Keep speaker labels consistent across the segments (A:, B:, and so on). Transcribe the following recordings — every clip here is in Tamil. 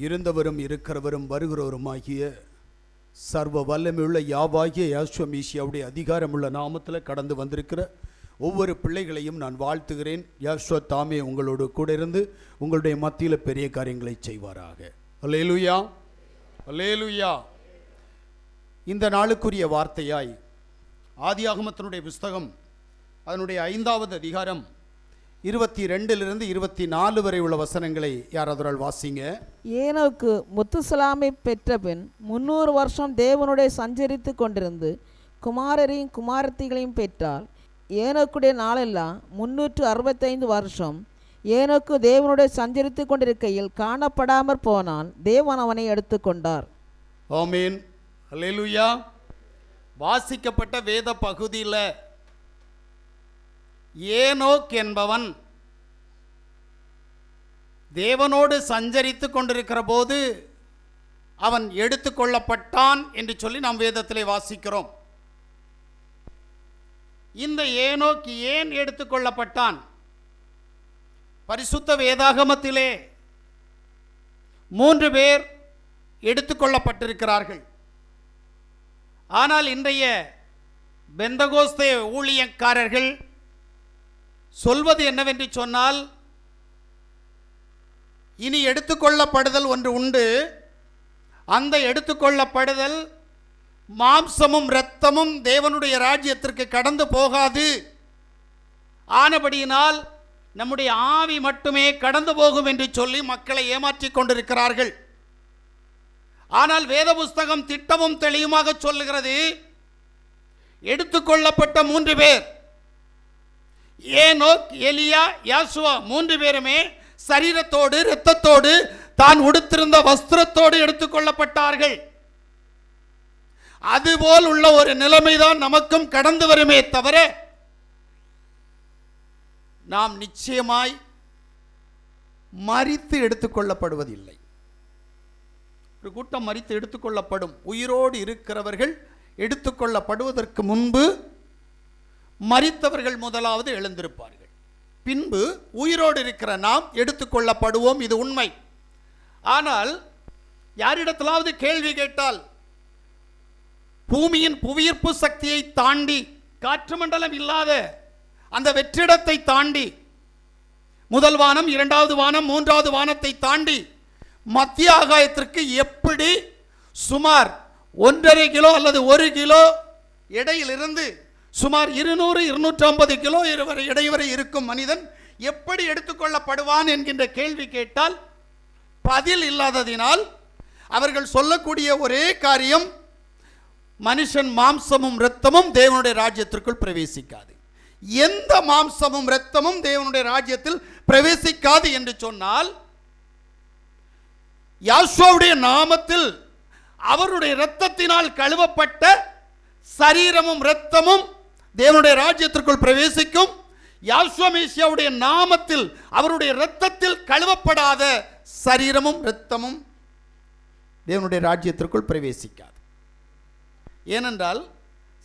A: இருந்தவரும் இருக்கிறவரும் வருகிறவருமாகிய சர்வ வல்லமையுள்ள யாவாகிய யாசுவ மீசியாவுடைய அதிகாரமுள்ள நாமத்தில் கடந்து வந்திருக்கிற ஒவ்வொரு பிள்ளைகளையும் நான் வாழ்த்துகிறேன். யாசுவ தாமே உங்களோடு கூட இருந்து உங்களுடைய மத்தியில் பெரிய காரியங்களை செய்வாராக. அல்லேலூயா, அல்லேலூயா. இந்த நாளுக்குரிய வார்த்தையாய் ஆதியாகமத்தினுடைய புஸ்தகம் அதனுடைய 5வது அதிகாரம் 22 24 வரை உள்ள வசனங்களை யாராவது வாசிங்க.
B: ஏனோக்கு முத்துசலாமை பெற்ற பின் 300 வருஷம் தேவனுடைய சஞ்சரித்து கொண்டிருந்து குமாரரையும் குமாரத்திகளையும் பெற்றால் ஏனோக்குடைய நாளெல்லாம் 365 வருஷம். ஏனோக்கு தேவனுடைய சஞ்சரித்து கொண்டிருக்கையில் காணப்படாமற் போனான், தேவன் அவனை எடுத்துக்கொண்டார்.
A: ஆமீன், அல்லேலூயா. வாசிக்கப்பட்ட வேத பகுதியில் ஏனோக் என்பவன் தேவனோடு சஞ்சரித்து கொண்டிருக்கிற போது அவன் எடுத்துக்கொள்ளப்பட்டான் என்று சொல்லி நாம் வேதத்திலே வாசிக்கிறோம். இந்த ஏனோக் ஏன் எடுத்துக்கொள்ளப்பட்டான்? பரிசுத்த வேதாகமத்திலே 3 பேர் எடுத்துக்கொள்ளப்பட்டிருக்கிறார்கள். ஆனால் இன்றைய பெந்தகோஸ்தே ஊழியக்காரர்கள் சொல்வது என்னவென்று சொன்னால், இனி எடுத்துக்கொள்ளப்படுதல் ஒன்று உண்டு. அந்த எடுத்துக்கொள்ளப்படுதல் மாம்சமும் இரத்தமும் தேவனுடைய ராஜ்யத்திற்கு கடந்து போகாது. ஆனபடியினால் நம்முடைய ஆவி மட்டுமே கடந்து போகும் என்று சொல்லி மக்களை ஏமாற்றிக் கொண்டிருக்கிறார்கள். ஆனால் வேத புஸ்தகம் திட்டமும் தெளிவுமாக சொல்லுகிறது, எடுத்துக்கொள்ளப்பட்ட 3 பேர் ஏனோக், எலியா, யாசுவா 3 பேருமே சரீரத்தோடு இரத்தத்தோடு தான் உடுத்திருந்த வஸ்திரத்தோடு எடுத்துக்கொள்ளப்பட்டார்கள். அதுபோல் உள்ள ஒரு நிலைமைதான் நமக்கும் கடந்து வருமே தவிர நாம் நிச்சயமாய் மரித்து எடுத்துக்கொள்ளப்படுவதில்லை. ஒரு கூட்டம் மரித்து எடுத்துக்கொள்ளப்படும். உயிரோடு இருக்கிறவர்கள் எடுத்துக்கொள்ளப்படுவதற்கு முன்பு மரித்தவர்கள் முதலாவது எழுந்திருப்பார்கள். பின்பு உயிரோடு இருக்கிற நாம் எடுத்துக்கொள்ளப்படுவோம். இது உண்மை. ஆனால் யாரிடத்திலாவது கேள்வி கேட்டால், பூமியின் புவியீர்ப்பு சக்தியை தாண்டி, காற்று மண்டலம் இல்லாத அந்த வெற்றிடத்தை தாண்டி, முதல் வானம், 2வது வானம், 3வது வானத்தை தாண்டி மத்திய ஆகாயத்திற்கு எப்படி சுமார் 1.5 கிலோ அல்லது 1 கிலோ எடையிலிருந்து சுமார் 200-250 கிலோ எடை வரை இருக்கும் மனிதன் எப்படி எடுத்துக்கொள்ளப்படுவான் என்கின்ற கேள்வி கேட்டால் பதில் இல்லாததினால் அவர்கள் சொல்லக்கூடிய ஒரே காரியம், மனுஷன் மாம்சமும் இரத்தமும் தேவனுடைய ராஜ்யத்திற்குள் பிரவேசிக்காது. எந்த மாம்சமும் இரத்தமும் தேவனுடைய ராஜ்யத்தில் பிரவேசிக்காது என்று சொன்னால், யாசுவாவுடைய நாமத்தில் அவருடைய இரத்தத்தினால் கழுவப்பட்ட சரீரமும் இரத்தமும் தேவனுடைய ராஜ்யத்திற்குள் பிரவேசிக்கும். யாசுவா மேசியாவுடைய நாமத்தில் அவருடைய இரத்தத்தில் கழுவப்படாத சரீரமும் இரத்தமும் தேவனுடைய ராஜ்யத்திற்குள் பிரவேசிக்காது. ஏனென்றால்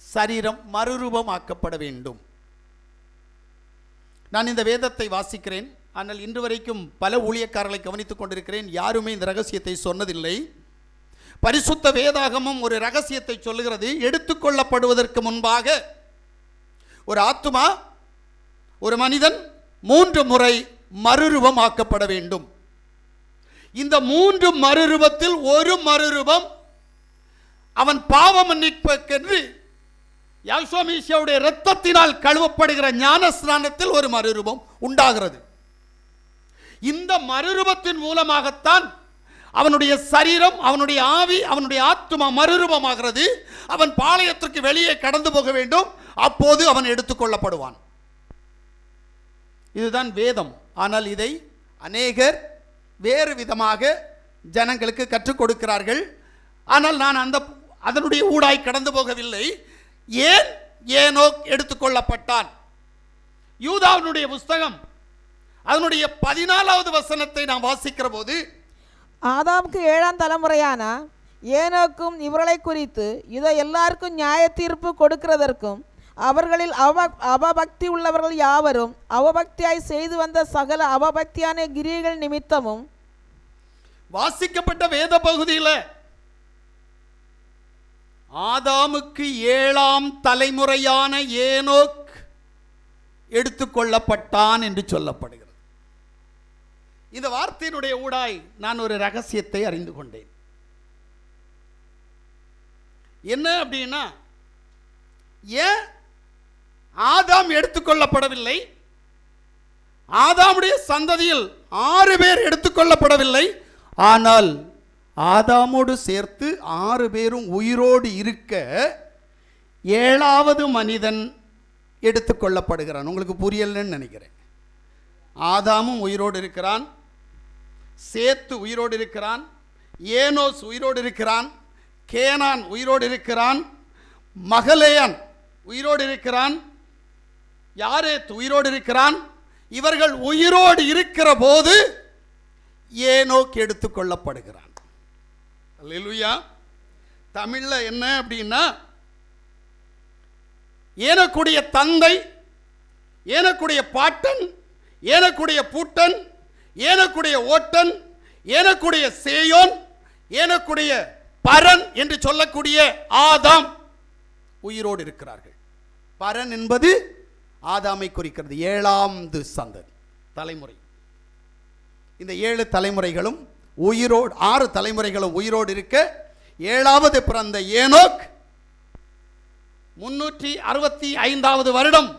A: சரீரம் மறுரூபமாக்கப்பட வேண்டும். நான் இந்த வேதத்தை வாசிக்கிறேன். ஆனால் இன்று வரைக்கும் பல ஊழியக்காரர்களை கவனித்துக் கொண்டிருக்கிறேன். யாருமே இந்த ரகசியத்தை சொன்னதில்லை. பரிசுத்த வேதாகமும் ஒரு ரகசியத்தை சொல்லுகிறது. எடுத்துக்கொள்ளப்படுவதற்கு முன்பாக ஒரு ஆத்துமா, ஒரு மனிதன் 3 முறை மறுரூபமாக்கப்பட வேண்டும். இந்த 3 மறுரூபத்தில் ஒரு மறுரூபம் அவன் பாவ மன்னிப்புக்கென்று யாசுவா மேசியாவுடைய இரத்தத்தினால் கழுவப்படுகிற ஞானஸ்நானத்தில் ஒரு மறுரூபம் உண்டாகிறது. இந்த மறுரூபத்தின் மூலமாகத்தான் அவனுடைய சரீரம், அவனுடைய ஆவி, அவனுடைய ஆத்துமா மறுரூபமாகிறது. அவன் பாளையத்திற்கு வெளியே கடந்து போக வேண்டும். அப்போது அவன் எடுத்துக்கொள்ளப்படுவான். இதுதான் வேதம். ஆனால் இதை அநேகர் வேறு விதமாக ஜனங்களுக்கு கற்றுக் கொடுக்கிறார்கள். ஆனால் நான் அதனுடைய ஊடாய் கடந்து போகவில்லை. ஏன் ஏனோக் எடுத்துக்கொள்ளப்பட்டான்? யூதாவினுடைய புஸ்தகம் அதனுடைய 14வது வசனத்தை நாம் வாசிக்கிற போது,
B: ஆதாமுக்கு 7ஆம் தலைமுறையான ஏனோக்கும் இவர்களை குறித்து இதை எல்லாருக்கும் நியாய தீர்ப்பு கொடுக்கிறதற்கும் அவர்களில் அவபக்தி உள்ளவர்கள் யாவரும் அவபக்தியாய் செய்து வந்த சகல அவபக்தியான கிரியைகள் நிமித்தமும்
A: வாசிக்கப்பட்ட வேத பகுதியில் ஆதாமுக்கு 7ஆம் தலைமுறையான ஏனோக் எடுத்துக்கொள்ளப்பட்டான் என்று சொல்லப்படுகிறது. இந்த வார்த்தையினுடைய ஊடாய் நான் ஒரு ரகசியத்தை அறிந்து கொண்டேன். என்ன அப்படின்னா, ஏன் ஆதாம் எடுத்துக்கொள்ளப்படவில்லை? ஆதாமுடைய சந்ததியில் 6 பேர் எடுத்துக்கொள்ளப்படவில்லை. ஆனால் ஆதாமோடு சேர்த்து 6 பேரும் உயிரோடு இருக்க 7வது மனிதன் எடுத்துக்கொள்ளப்படுகிறான். உங்களுக்கு புரியலன்னு நினைக்கிறேன். ஆதாமும் உயிரோடு இருக்கிறான், சேத்து உயிரோடு இருக்கிறான், ஏனோஸ் உயிரோடு இருக்கிறான், கேனான் உயிரோடு இருக்கிறான், மகலேயான் உயிரோடு இருக்கிறான், யாரேத் உயிரோடு இருக்கிறான். இவர்கள் உயிரோடு இருக்கிற போது ஏனோக் எடுத்துக்கொள்ளப்படுகிறான். அல்லேலூயா. தமிழ்ல என்ன அப்படின்னா, ஏனோக்குடைய தந்தை, ஏனோக்குடைய பாட்டன், ஏனோக்குடைய பூட்டன், ஏனோக்குடைய ஓட்டன், ஏனோக்குடைய சேயோன், ஏனோக்குடைய பரன் என்று சொல்லக்கூடிய ஆதாம் உயிரோடு இருக்கிறார்கள். பரன் என்பது ஆதாமை குறிக்கிறது. 7வது சந்ததி தலைமுறை. இந்த 7 தலைமுறைகளும் உயிரோடு, 6 தலைமுறைகளும் உயிரோடு இருக்க 7வது பிறந்த ஏனோக் 365வது வருடம்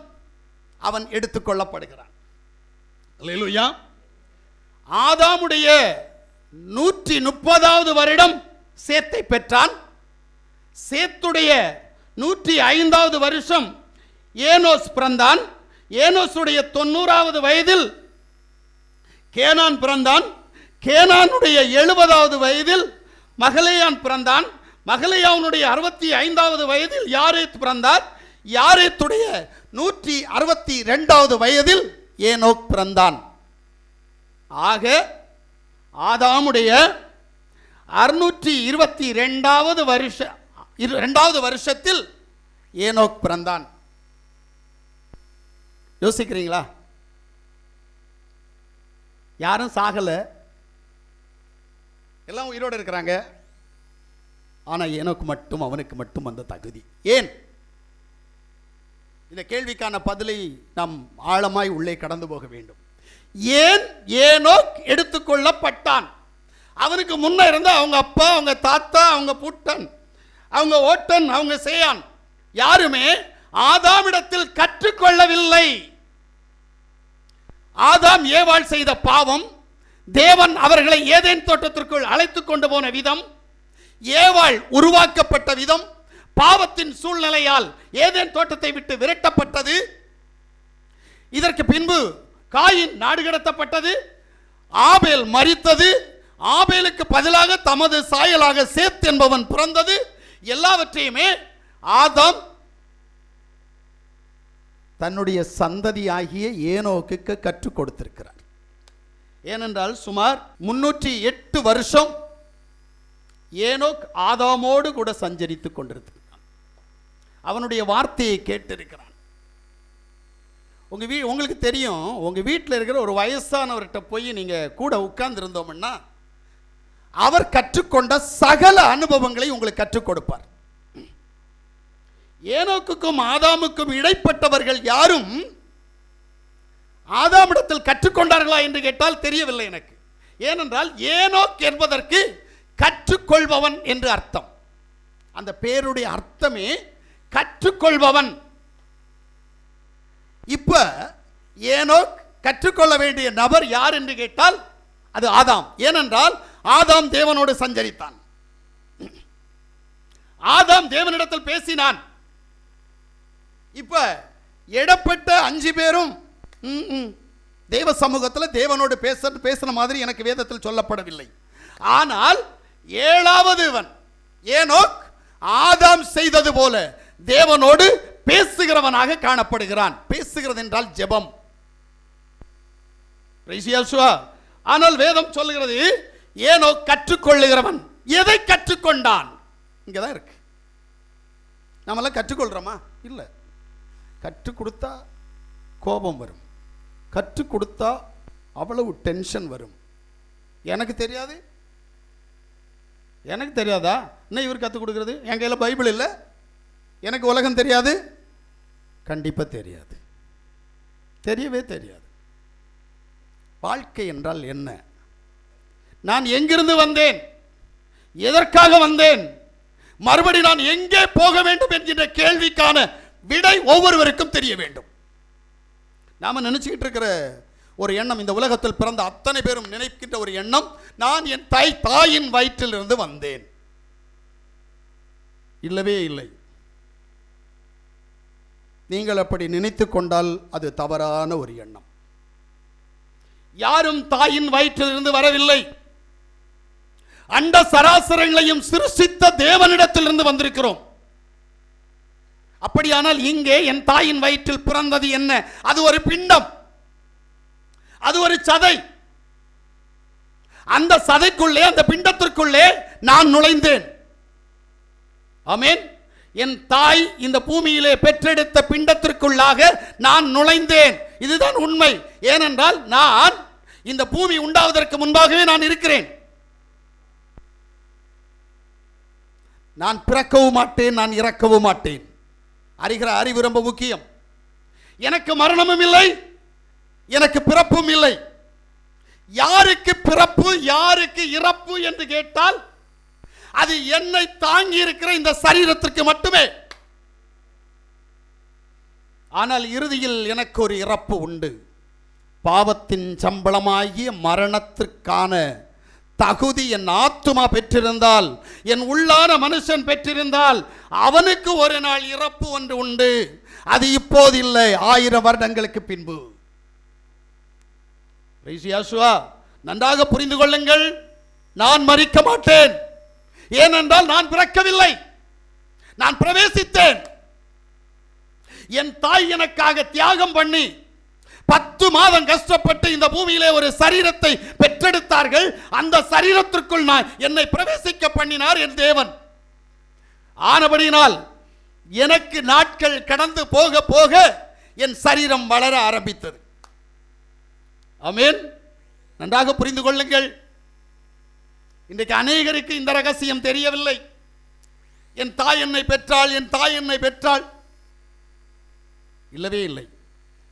A: அவன் எடுத்துக்கொள்ளப்படுகிறான். அல்லேலூயா. ஆதாமுடைய 130வது வருடம் சேத்தை பெற்றான். சேத்துடைய 105வது வருஷம் ஏனோஸ் பிறந்தான். ஏனோசுடைய 90வது வயதில் கேனான் பிறந்தான். கேனானுடைய 70வது வயதில் மகலேயான் பிறந்தான். மகலேயானுடைய 65வது வயதில் யாரேத் பிறந்தார். யாரேத்துடைய 162வது வயதில் ஏனோக் பிறந்தான். ஆக ஆதாமுடைய 622வது வருஷத்தில் ஏனோக் பிறந்தான். யோசிக்கிறீங்களா? யாரும் சாகல, எல்லாம் உயிரோடு இருக்கிறாங்க. ஆனால் ஏனோக்கு மட்டும், அவனுக்கு மட்டும் அந்த தகுதி ஏன்? இந்த கேள்விக்கான பதிலை நாம் ஆழமாய் உள்ளே கடந்து போக வேண்டும். ஏன் ஏனோக் எடுத்துக்கொள்ளப்பட்டான்? அவனுக்கு முன்ன இருந்த அவங்க அப்பா, அவங்க தாத்தா, அவங்க பூட்டன், அவங்க ஓட்டன், அவங்க சேயான் யாருமே ஆதாமிடத்தில் கற்றுக்கொள்ளவில்லை. ஆதாம் ஏவாள் செய்த பாவம், தேவன் அவர்களை ஏதேன் தோட்டத்திற்குள் அழைத்து கொண்டு போன விதம், ஏவாள் உருவாக்கப்பட்ட விதம், பாவத்தின் சூழ்நிலையால் ஏதேன் தோட்டத்தை விட்டு விரட்டப்பட்டது. இதற்கு பின்பு காயின் நாடு கடத்தப்பட்டது, ஆபேல் மரித்தது, ஆபேலுக்கு பதிலாக தமது சாயலாக சேத் என்பவன் பிறந்தது. எல்லாவற்றையுமே ஆதாம் தன்னுடைய சந்ததியாகிய ஏனோக்குக்கு கற்றுக் கொடுத்திருக்கிறார். ஏனென்றால் சுமார் 308 வருஷம் ஏனோக் ஆதாமோடு கூட சஞ்சரித்துக் கொண்டிருக்கிறான். அவனுடைய வார்த்தையை கேட்டிருக்கிறான். உங்களுக்கு தெரியும், உங்க வீட்டில் இருக்கிற ஒரு வயசானவர்கிட்ட போய் நீங்க கூட உட்கார்ந்து இருந்தோம்னா அவர் கற்றுக்கொண்ட சகல அனுபவங்களை உங்களுக்கு கற்றுக் கொடுப்பார். ஏனோக்குக்கும் ஆதாமுக்கும் இடைப்பட்டவர்கள் யாரும் ஆதாமிடத்தில் கற்றுக்கொண்டார்களா என்று கேட்டால் தெரியவில்லை எனக்கு. ஏனென்றால் ஏனோக் என்பதற்கு கற்றுக்கொள்பவன் என்று அர்த்தம். அந்த பேருடைய அர்த்தமே கற்றுக்கொள்பவன். இப்ப ஏனோக் கற்றுக்கொள்ள வேண்டிய நபர் யார் என்று கேட்டால் அது ஆதாம். ஏனென்றால் ஆதாம் தேவனோடு சஞ்சரித்தான். ஆதாம் தேவனிடத்தில் பேசினான். இப்ப இடப்பட்ட 5 பேரும் தேவ சமூகத்தில் தேவனோடு பேசின மாதிரி எனக்கு வேதத்தில் சொல்லப்படவில்லை. ஆனால் 7வதுவன் ஏனோக் ஆதாம் செய்தது போல தேவனோடு பேசுகிறவனாக காணப்படுகிறான். பேசுகிறது என்றால் ஜெபம். ஆனால் வேதம் சொல்லுகிறது ஏனோக் கற்றுக்கொள்ளுகிறவன். எதை கற்றுக்கொண்டான்? இங்கதான் இருக்கு. நம்மளாம் கற்றுக்கொள்றோமா? இல்லை. கற்றுக் கொடுத்தா கோபம் வரும், கற்றுக் கொடுத்தா அவ்வளவு டென்ஷன் வரும். எனக்கு தெரியாது, எனக்கு தெரியாதா? இன்னும் இவர் கற்றுக் கொடுக்குறது? என் கையில் பைபிள் இல்லை, எனக்கு உலகம் தெரியாது? கண்டிப்பாக தெரியாது, தெரியவே தெரியாது. வாழ்க்கை என்றால் என்ன? நான் எங்கிருந்து வந்தேன், எதற்காக வந்தேன், மறுபடி நான் எங்கே போக வேண்டும் என்கின்ற கேள்விக்கான விடை ஒவ்வொருவருக்கும் தெரிய வேண்டும். நாம நினைச்சுக்கிட்டு இருக்கிற ஒரு எண்ணம், இந்த உலகத்தில் பிறந்த அத்தனை பேரும் நினைக்கின்ற ஒரு எண்ணம், நான் என் தாயின் வயிற்றிலிருந்து வந்தேன். இல்லவே இல்லை. நீங்கள் அப்படி நினைத்து கொண்டால் அது தவறான ஒரு எண்ணம். யாரும் தாயின் வயிற்றிலிருந்து வரவில்லை. அண்ட சராசரங்களையும் சிருஷ்டித்த தேவனிடத்திலிருந்து வந்திருக்கிறோம். அப்படியானால் இங்கே என் தாயின் வயிற்றில் பிறந்தது என்ன? அது ஒரு பிண்டம், அது ஒரு சதை. அந்த சதைக்குள்ளே, அந்த பிண்டத்திற்குள்ளே நான் நுழைந்தேன். ஆமென். என் தாய் இந்த பூமியிலே பெற்றெடுத்த பிண்டத்திற்குள்ளாக நான் நுழைந்தேன். இதுதான் உண்மை. ஏனென்றால் நான் இந்த பூமி உண்டாவதற்கு முன்பாகவே நான் இருக்கிறேன். நான் பிறக்கவும் மாட்டேன், நான் இறக்கவும் மாட்டேன். அறிகிற அறிவு ரொம்ப முக்கியம். எனக்கு மரணமும் இல்லை, எனக்கு பிறப்பும் இல்லை. யாருக்கு பிறப்பு, யாருக்கு இறப்பு என்று கேட்டால் அது என்னை தாங்கி இருக்கிற இந்த சரீரத்திற்கு மட்டுமே. ஆனால் இறுதியில் எனக்கு ஒரு இறப்பு உண்டு. பாவத்தின் சம்பளமாகிய மரணத்திற்கான தகுதி என் ஆத்துமா பெற்றிருந்தால், என் உள்ளான மனுஷன் பெற்றிருந்தால், அவனுக்கு ஒரு நாள் இறப்பு ஒன்று உண்டு. அது இப்போது இல்லை, 1000 வருடங்களுக்கு பின்பு. நன்றாக புரிந்து கொள்ளுங்கள். நான் மரிக்க மாட்டேன். ஏனென்றால் நான் பிறக்கவில்லை, நான் பிரவேசித்தேன். என் தாய் எனக்காக தியாகம் பண்ணி 10 மாதம் கஷ்டப்பட்டு இந்த பூமியிலே ஒரு சரீரத்தை பெற்றெடுத்தார்கள். அந்த சரீரத்திற்குள் நான் என்னை பிரவேசிக்க பண்ணினார் என் தேவன். ஆனபடியினால் எனக்கு நாட்கள் கடந்து போக போக என் சரீரம் வளர ஆரம்பித்தது. ஆமென். நன்றாக புரிந்து கொள்ளுங்கள். இன்றைக்கு அநேகருக்கு இந்த ரகசியம் தெரியவில்லை. என் தாய் என்னை பெற்றாள், என் தாய் என்னை பெற்றாள். இல்லவே இல்லை.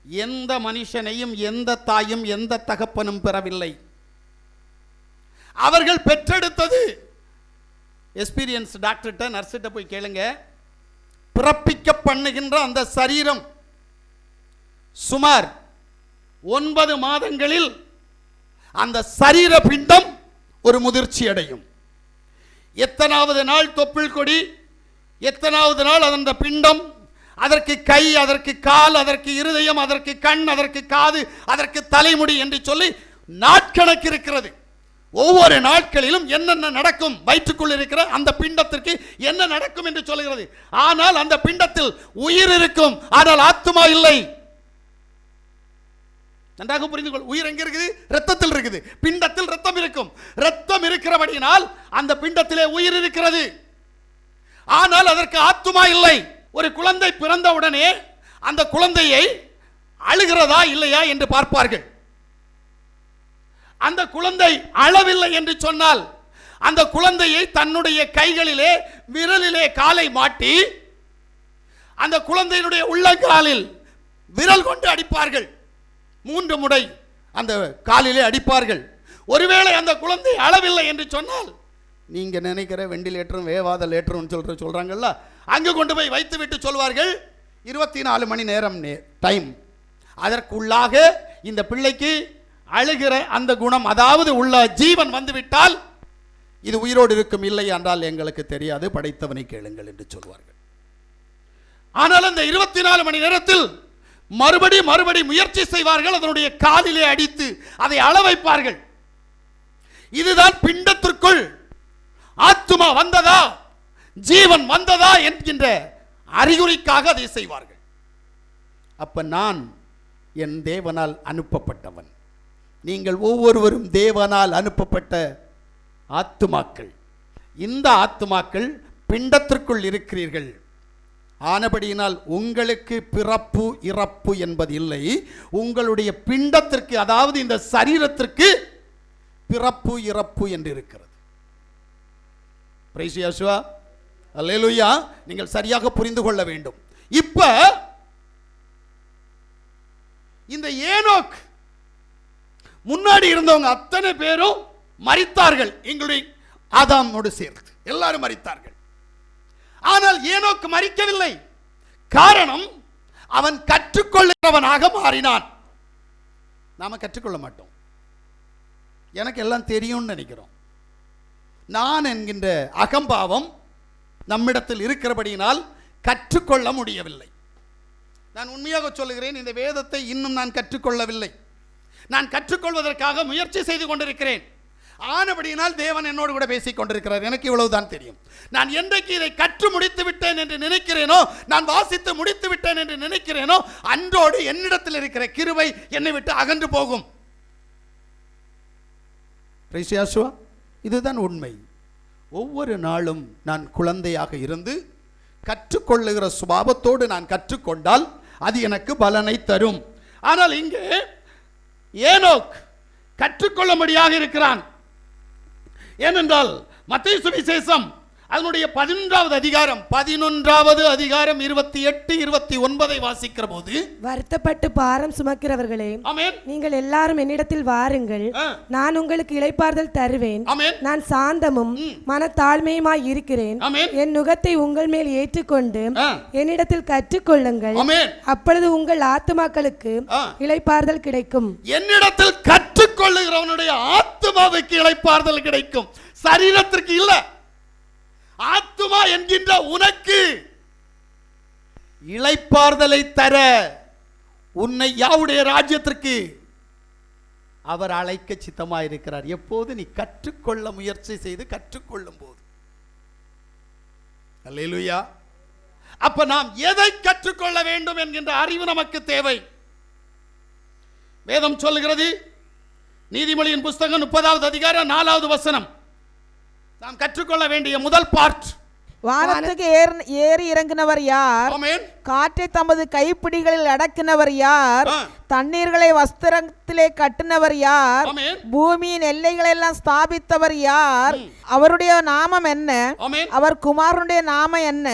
A: எந்த மனுஷனையும் எந்த தாயும் எந்த தகப்பனும் பெறவில்லை. அவர்கள் பெற்றெடுத்தது எக்ஸ்பீரியன்ஸ் டாக்டர்கிட்ட, நர்ஸ்கிட்ட போய் கேளுங்க. பிறப்பிக்க பண்ணுகின்ற அந்த சரீரம் சுமார் 9 மாதங்களில் அந்த சரீர பிண்டம் ஒரு முதிர்ச்சி அடையும். எத்தனாவது நாள் தொப்புள் கொடி, எத்தனாவது நாள் அந்த பிண்டம், அதற்கு கை, அதற்கு கால், அதற்கு இருதயம், அதற்கு கண், அதற்கு காது, அதற்கு தலைமுடி என்று சொல்லி நாட்கணக்கு இருக்கிறது. ஒவ்வொரு நாட்களிலும் என்னென்ன நடக்கும், வயிற்றுக்குள் இருக்கிற அந்த பிண்டத்திற்கு என்ன நடக்கும் என்று சொல்கிறது. ஆனால் அந்த பிண்டத்தில் உயிர் இருக்கும், ஆனால் ஆத்துமா இல்லை. நன்றாக புரிந்து கொள். உயிர் எங்க இருக்குது? ரத்தத்தில் இருக்குது. பிண்டத்தில் ரத்தம் இருக்கும். ரத்தம் இருக்கிறபடியினால் அந்த பிண்டத்திலே உயிர் இருக்கிறது. ஆனால் அதற்கு ஆத்துமா இல்லை. ஒரு குழந்தை பிறந்தவுடனே அந்த குழந்தையை அழுகிறதா இல்லையா என்று பார்ப்பார்கள். அந்த குழந்தை அழவில்லை என்று சொன்னால் அந்த குழந்தையை தன்னுடைய கைகளிலே, விரலிலே காலை மாட்டி அந்த குழந்தையினுடைய உள்ளங்காலில் விரல் கொண்டு அடிப்பார்கள். 3 முறை அந்த காலிலே அடிப்பார்கள். ஒருவேளை அந்த குழந்தை அழவில்லை என்று சொன்னால், நீங்க நினைக்கிற வெண்டிலேட்டரும் வேவாத லேட்டரும் சொல்றாங்கல்ல, அங்கு கொண்டு போய் வைத்து விட்டு சொல்வார்கள் 24 மணி நேரம் டைம். அதற்குள்ளாக இந்த பிள்ளைக்கு அழுகிற அந்த குணம், அதாவது உள்ள ஜீவன் வந்துவிட்டால் இது உயிரோடு இருக்கும். இல்லை என்றால் எங்களுக்கு தெரியாது, படைத்தவனை கேளுங்கள் என்று சொல்வார்கள். ஆனால் அந்த 24 மணி நேரத்தில் மறுபடி முயற்சி செய்வார்கள். அதனுடைய காலிலே அடித்து அதை அள வைப்பார்கள். இதுதான் பிண்டத்திற்குள் ஆத்துமா வந்ததா, ஜீவன் வந்ததா என்கின்ற அறிகுறிக்காக அதை செய்வார்கள். அப்ப நான் என் தேவனால் அனுப்பப்பட்டவன். நீங்கள் ஒவ்வொருவரும் தேவனால் அனுப்பப்பட்ட ஆத்துமாக்கள். இந்த ஆத்துமாக்கள் பிண்டத்திற்குள் இருக்கிறீர்கள். ஆனபடியினால் உங்களுக்கு பிறப்பு இறப்பு என்பது இல்லை. உங்களுடைய பிண்டத்திற்கு, அதாவது இந்த சரீரத்திற்கு பிறப்பு இறப்பு என்று இருக்கிறது. பிரைஸ் யேசுவா, அல்லேலூயா. நீங்கள் சரியாக புரிந்து கொள்ள வேண்டும். இப்ப இந்த ஏனோக் முன்னாடி இருந்தவங்க அத்தனை பேரும் மரித்தார்கள், எங்களுடைய ஆதாமோடு சேர்த்து எல்லாரும் மரித்தார்கள். ஆனால் ஏனோக் மரிக்கவில்லை. காரணம், அவன் கற்றுக்கொள்ளுகிறவனாக மாறினான். நாம கற்றுக்கொள்ள மாட்டோம். எனக்கு எல்லாம் தெரியும்னு நினைக்கிறோம். நான் என்கின்ற அகம்பாவம் நம்மிடத்தில் இருக்கிறபடியினால் கற்றுக்கொள்ள முடியவில்லை. நான் உண்மையாக சொல்லுகிறேன், இந்த வேதத்தை இன்னும் நான் கற்றுக்கொள்ளவில்லை. நான் கற்றுக்கொள்வதற்காக முயற்சி செய்து கொண்டிருக்கிறேன். ஆனபடியினால் தேவன் என்னோடு கூட பேசிக் கொண்டிருக்கிறார். எனக்கு இவ்வளவுதான் தெரியும். நான் என்றைக்கு இதை கற்று முடித்து விட்டேன் என்று நினைக்கிறேனோ, நான் வாசித்து முடித்து விட்டேன் என்று நினைக்கிறேனோ, அன்றோடு என்னிடத்தில் இருக்கிற கிருபை என்னை விட்டு அகன்று போகும். இதுதான் உண்மை. ஒவ்வொரு நாளும் நான் குழந்தையாக இருந்து கற்றுக்கொள்ளுகிற சுபாவத்தோடு நான் கற்றுக்கொண்டால் அது எனக்கு பலனை தரும். ஆனால் இங்கே ஏனோக் கற்றுக்கொள்ளும்படியாக இருக்கிறான். ஏனென்றால் மத்தேயு சுவிசேஷம் அதனுடைய 11வது அதிகாரம் 28, 29 வாசிக்கிற போது,
C: வருத்தப்பட்டு பாரம் சுமக்கிறவர்களே, நீங்கள் எல்லாரும் என்னிடத்தில் வாருங்கள், நான் உங்களுக்கு இளைப்பாறுதல் தருவேன். நான் சாந்தமும் மனத்தாழ்மையுமாய் இருக்கிறேன். என் நுகத்தை உங்கள் மேல் ஏற்றுக்கொண்டு என்னிடத்தில் கற்றுக்கொள்ளுங்கள், அப்பொழுது உங்கள் ஆத்துமாக்களுக்கு இளைப்பாறுதல் கிடைக்கும்.
A: என்னிடத்தில் கற்றுக்கொள்ளுகிறவனுடைய ஆத்துமாவுக்கு இளைப்பாறுதல் கிடைக்கும், சரீரத்திற்கு இல்ல. ஆத்துமா என்கின்ற உனக்கு இளைப்பாறுதலை தர உன்னை யாவுடைய ராஜ்யத்திற்கு அவர் அழைக்க சித்தமாயிருக்கிறார். எப்போது நீ கற்றுக்கொள்ள முயற்சி செய்து கற்றுக்கொள்ளும் போது. அல்லேலூயா. அப்ப நாம் எதை கற்றுக்கொள்ள வேண்டும் என்கின்ற அறிவு நமக்கு தேவை. வேதம் சொல்லுகிறது, நீதிமொழியின் புஸ்தகம் 30வது அதிகாரம் 4வது வசனம், நாம் கற்றுக்கொள்ள வேண்டிய முதல் பார்ட்.
B: வானத்துக்கு ஏறி இறங்கினவர் யார்? காற்றை தமது கைப்பிடிகளில் அடக்கினவர் யார்? தண்ணீர்களை வஸ்திரத்திலே கட்டினவர் யார்? பூமியின் எல்லைகளை எல்லாம் ஸ்தாபித்தவர் யார்? அவருடைய நாமம் என்ன? அவர் குமாரனுடைய நாமம் என்ன?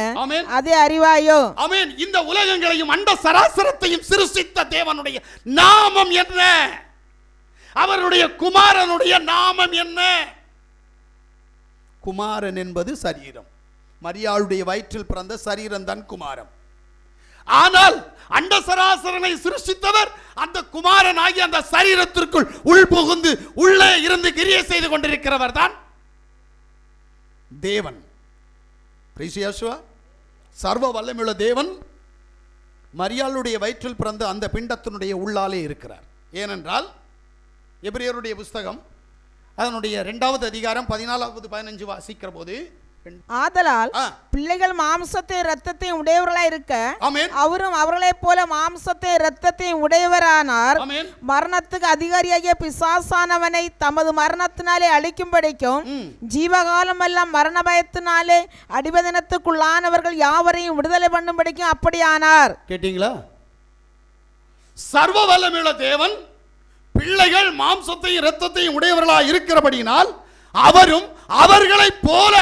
B: அதை அறிவாயோ?
A: ஆமென். இந்த உலகங்களையும் அண்ட சராசரத்தையும் சிருஷ்டித்த தேவனுடைய நாமம் என்ன? அவருடைய குமாரனுடைய நாமம் என்ன? குமாரன் என்பது சரீரம். மரியாளுடைய வயிற்றில் பிறந்த சரீரம் தான் குமாரம். ஆனால் அண்ட சராசரனை சிருஷ்டித்தவர் அந்த குமாரன் ஆகிய அந்த சரீரத்திற்குள் உள் புகுந்து உள்ளே இருந்து கிரியை செய்து கொண்டிருக்கிறவர் தான் தேவன். சர்வ வல்லமையுள்ள தேவன் மரியாளுடைய வயிற்றில் பிறந்த அந்த பிண்டத்தினுடைய உள்ளாலே இருக்கிறார். ஏனென்றால் எபிரேயருடைய புஸ்தகம் அதனுடைய 2வது அதிகாரம் 14, 15 வாசிக்கிற போது,
B: ஆதலால் பிள்ளைகள் மாம்சத்தை இரத்தத்தையும் உடையவர்களாய் இருக்க அவரும் அவர்களைப் போல மாம்சத்தை இரத்தத்தையும் உடையவரானார். மரணத்துக்கு அதிகாரியாகிய பிசாசானவனை தமது மரணத்தினாலே அழிக்கும்படிக்கும் ஜீவகாலம் எல்லாம் மரண பயத்தினாலே அடிபதனத்துக்குள்ளானவர்கள் யாவரையும் விடுதலை பண்ணும்படிக்கும் அப்படியானார்.
A: கேட்டீங்களா? சர்வ வல்லமையுள்ள தேவன் பிள்ளைகள் மாம்சத்தையும் இரத்தத்தையும் உடையவர்களாக இருக்கிறபடியினால் அவரும் அவர்களைப் போல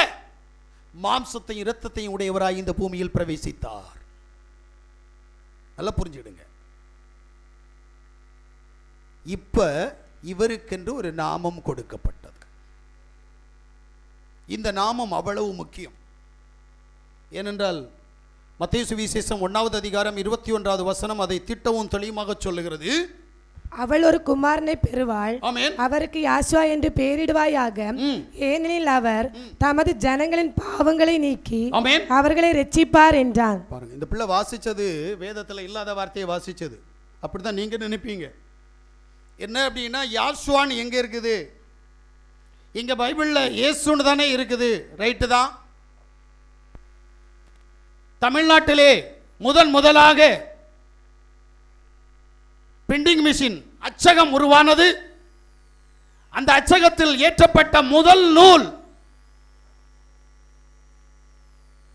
A: மாம்சத்தையும் இரத்தத்தையும் உடையவராய் இந்த பூமியில் பிரவேசித்தார். நல்லா புரிஞ்சுடுங்க. இப்ப இவருக்கென்று ஒரு நாமம் கொடுக்கப்பட்டது. இந்த நாமம் அவ்வளவு முக்கியம். ஏனென்றால் மத்தேயு சுவிசேஷம் 1வது அதிகாரம் 21வது வசனம் அதை திட்டவும் தெளிவாக சொல்லுகிறது.
C: அவள் ஒரு குமாரனை பெறுவாள், அவருக்கு யாசுவா என்று பெயரிடுவாயாக, ஏனெனில் அவர் தமது ஜனங்களின் பாவங்களை நீக்கி அவர்களை ரட்சிப்பார் என்றான்.
A: பாருங்க, இந்த பிள்ளை வாசிச்சது வேதத்தில் இல்லாத வார்த்தையை வாசிச்சது. அப்படிதான் நீங்க நினைப்பீங்க. என்ன அப்படின்னா, யாசுவான்னு எங்க இருக்குது? இங்க பைபிள்ல இயேசுன்னு தானே இருக்குது. ரைட்டு தான். தமிழ்நாட்டிலே முதலாக பிரிண்டிங் மிஷின் அச்சகம் உருவானது. அந்த அச்சகத்தில் ஏற்றப்பட்ட முதல் நூல்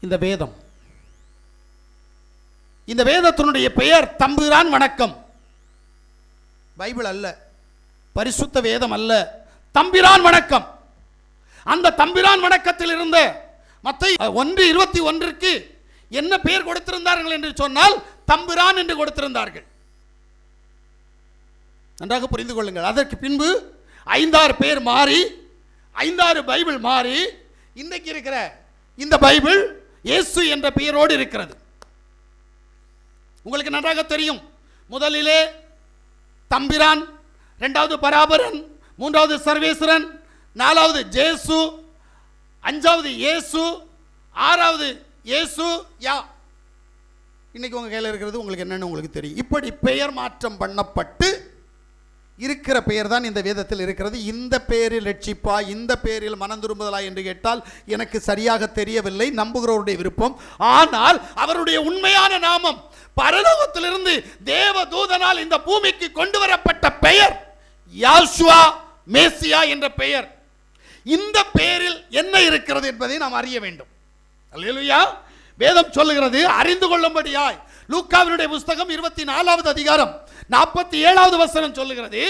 A: இந்த வேதம். இந்த வேதத்தினுடைய பெயர் தம்பிரான் வணக்கம். பைபிள் அல்ல, பரிசுத்த வேதம் அல்ல, தம்பிரான் வணக்கம். அந்த தம்பிரான் வணக்கத்தில் இருந்த மத்தேயு 1:21 என்ன பெயர் கொடுத்திருந்தார்கள் என்று சொன்னால் தம்பிரான் என்று கொடுத்திருந்தார்கள். நன்றாக புரிந்து கொள்ளுங்கள். அதற்கு பின்பு 5-6 பேர் மாறி 5-6 பைபிள் மாறி இன்றைக்கு இருக்கிற இந்த பைபிள் இயேசு என்ற பெயரோடு இருக்கிறது. உங்களுக்கு நன்றாக தெரியும். முதலிலே தம்பிரான், 2வது பராபரன், 3வது சர்வேஸ்வரன், 4வது ஜேசு, 5வது இயேசு, 6வது இயேசு யா. இன்னைக்கு உங்க கையில் இருக்கிறது உங்களுக்கு என்னன்னு உங்களுக்கு தெரியும். இப்படி பெயர் மாற்றம் பண்ணப்பட்டு இருக்கிற பெயர் தான் இந்த வேதத்தில் இருக்கிறது. இந்த பெயரில் ரட்சிப்பா, இந்த பெயரில் மனம் திரும்புதலா என்று கேட்டால் எனக்கு சரியாக தெரியவில்லை, நம்புகிறவருடைய விருப்பம். ஆனால் அவருடைய உண்மையான நாமம் பரலோகத்திலிருந்து தேவ தூதனால் இந்த பூமிக்கு கொண்டு வரப்பட்ட பெயர் யாசுவா மேசியா என்ற பெயர். இந்த பெயரில் என்ன இருக்கிறது என்பதை நாம் அறிய வேண்டும். அல்லேலூயா. வேதம் சொல்லுகிறது அறிந்து கொள்ளும்படியாய். லூக்காவினுடைய புஸ்தகம் 24வது அதிகாரம் 47வது வசனம் சொல்லுகிறது,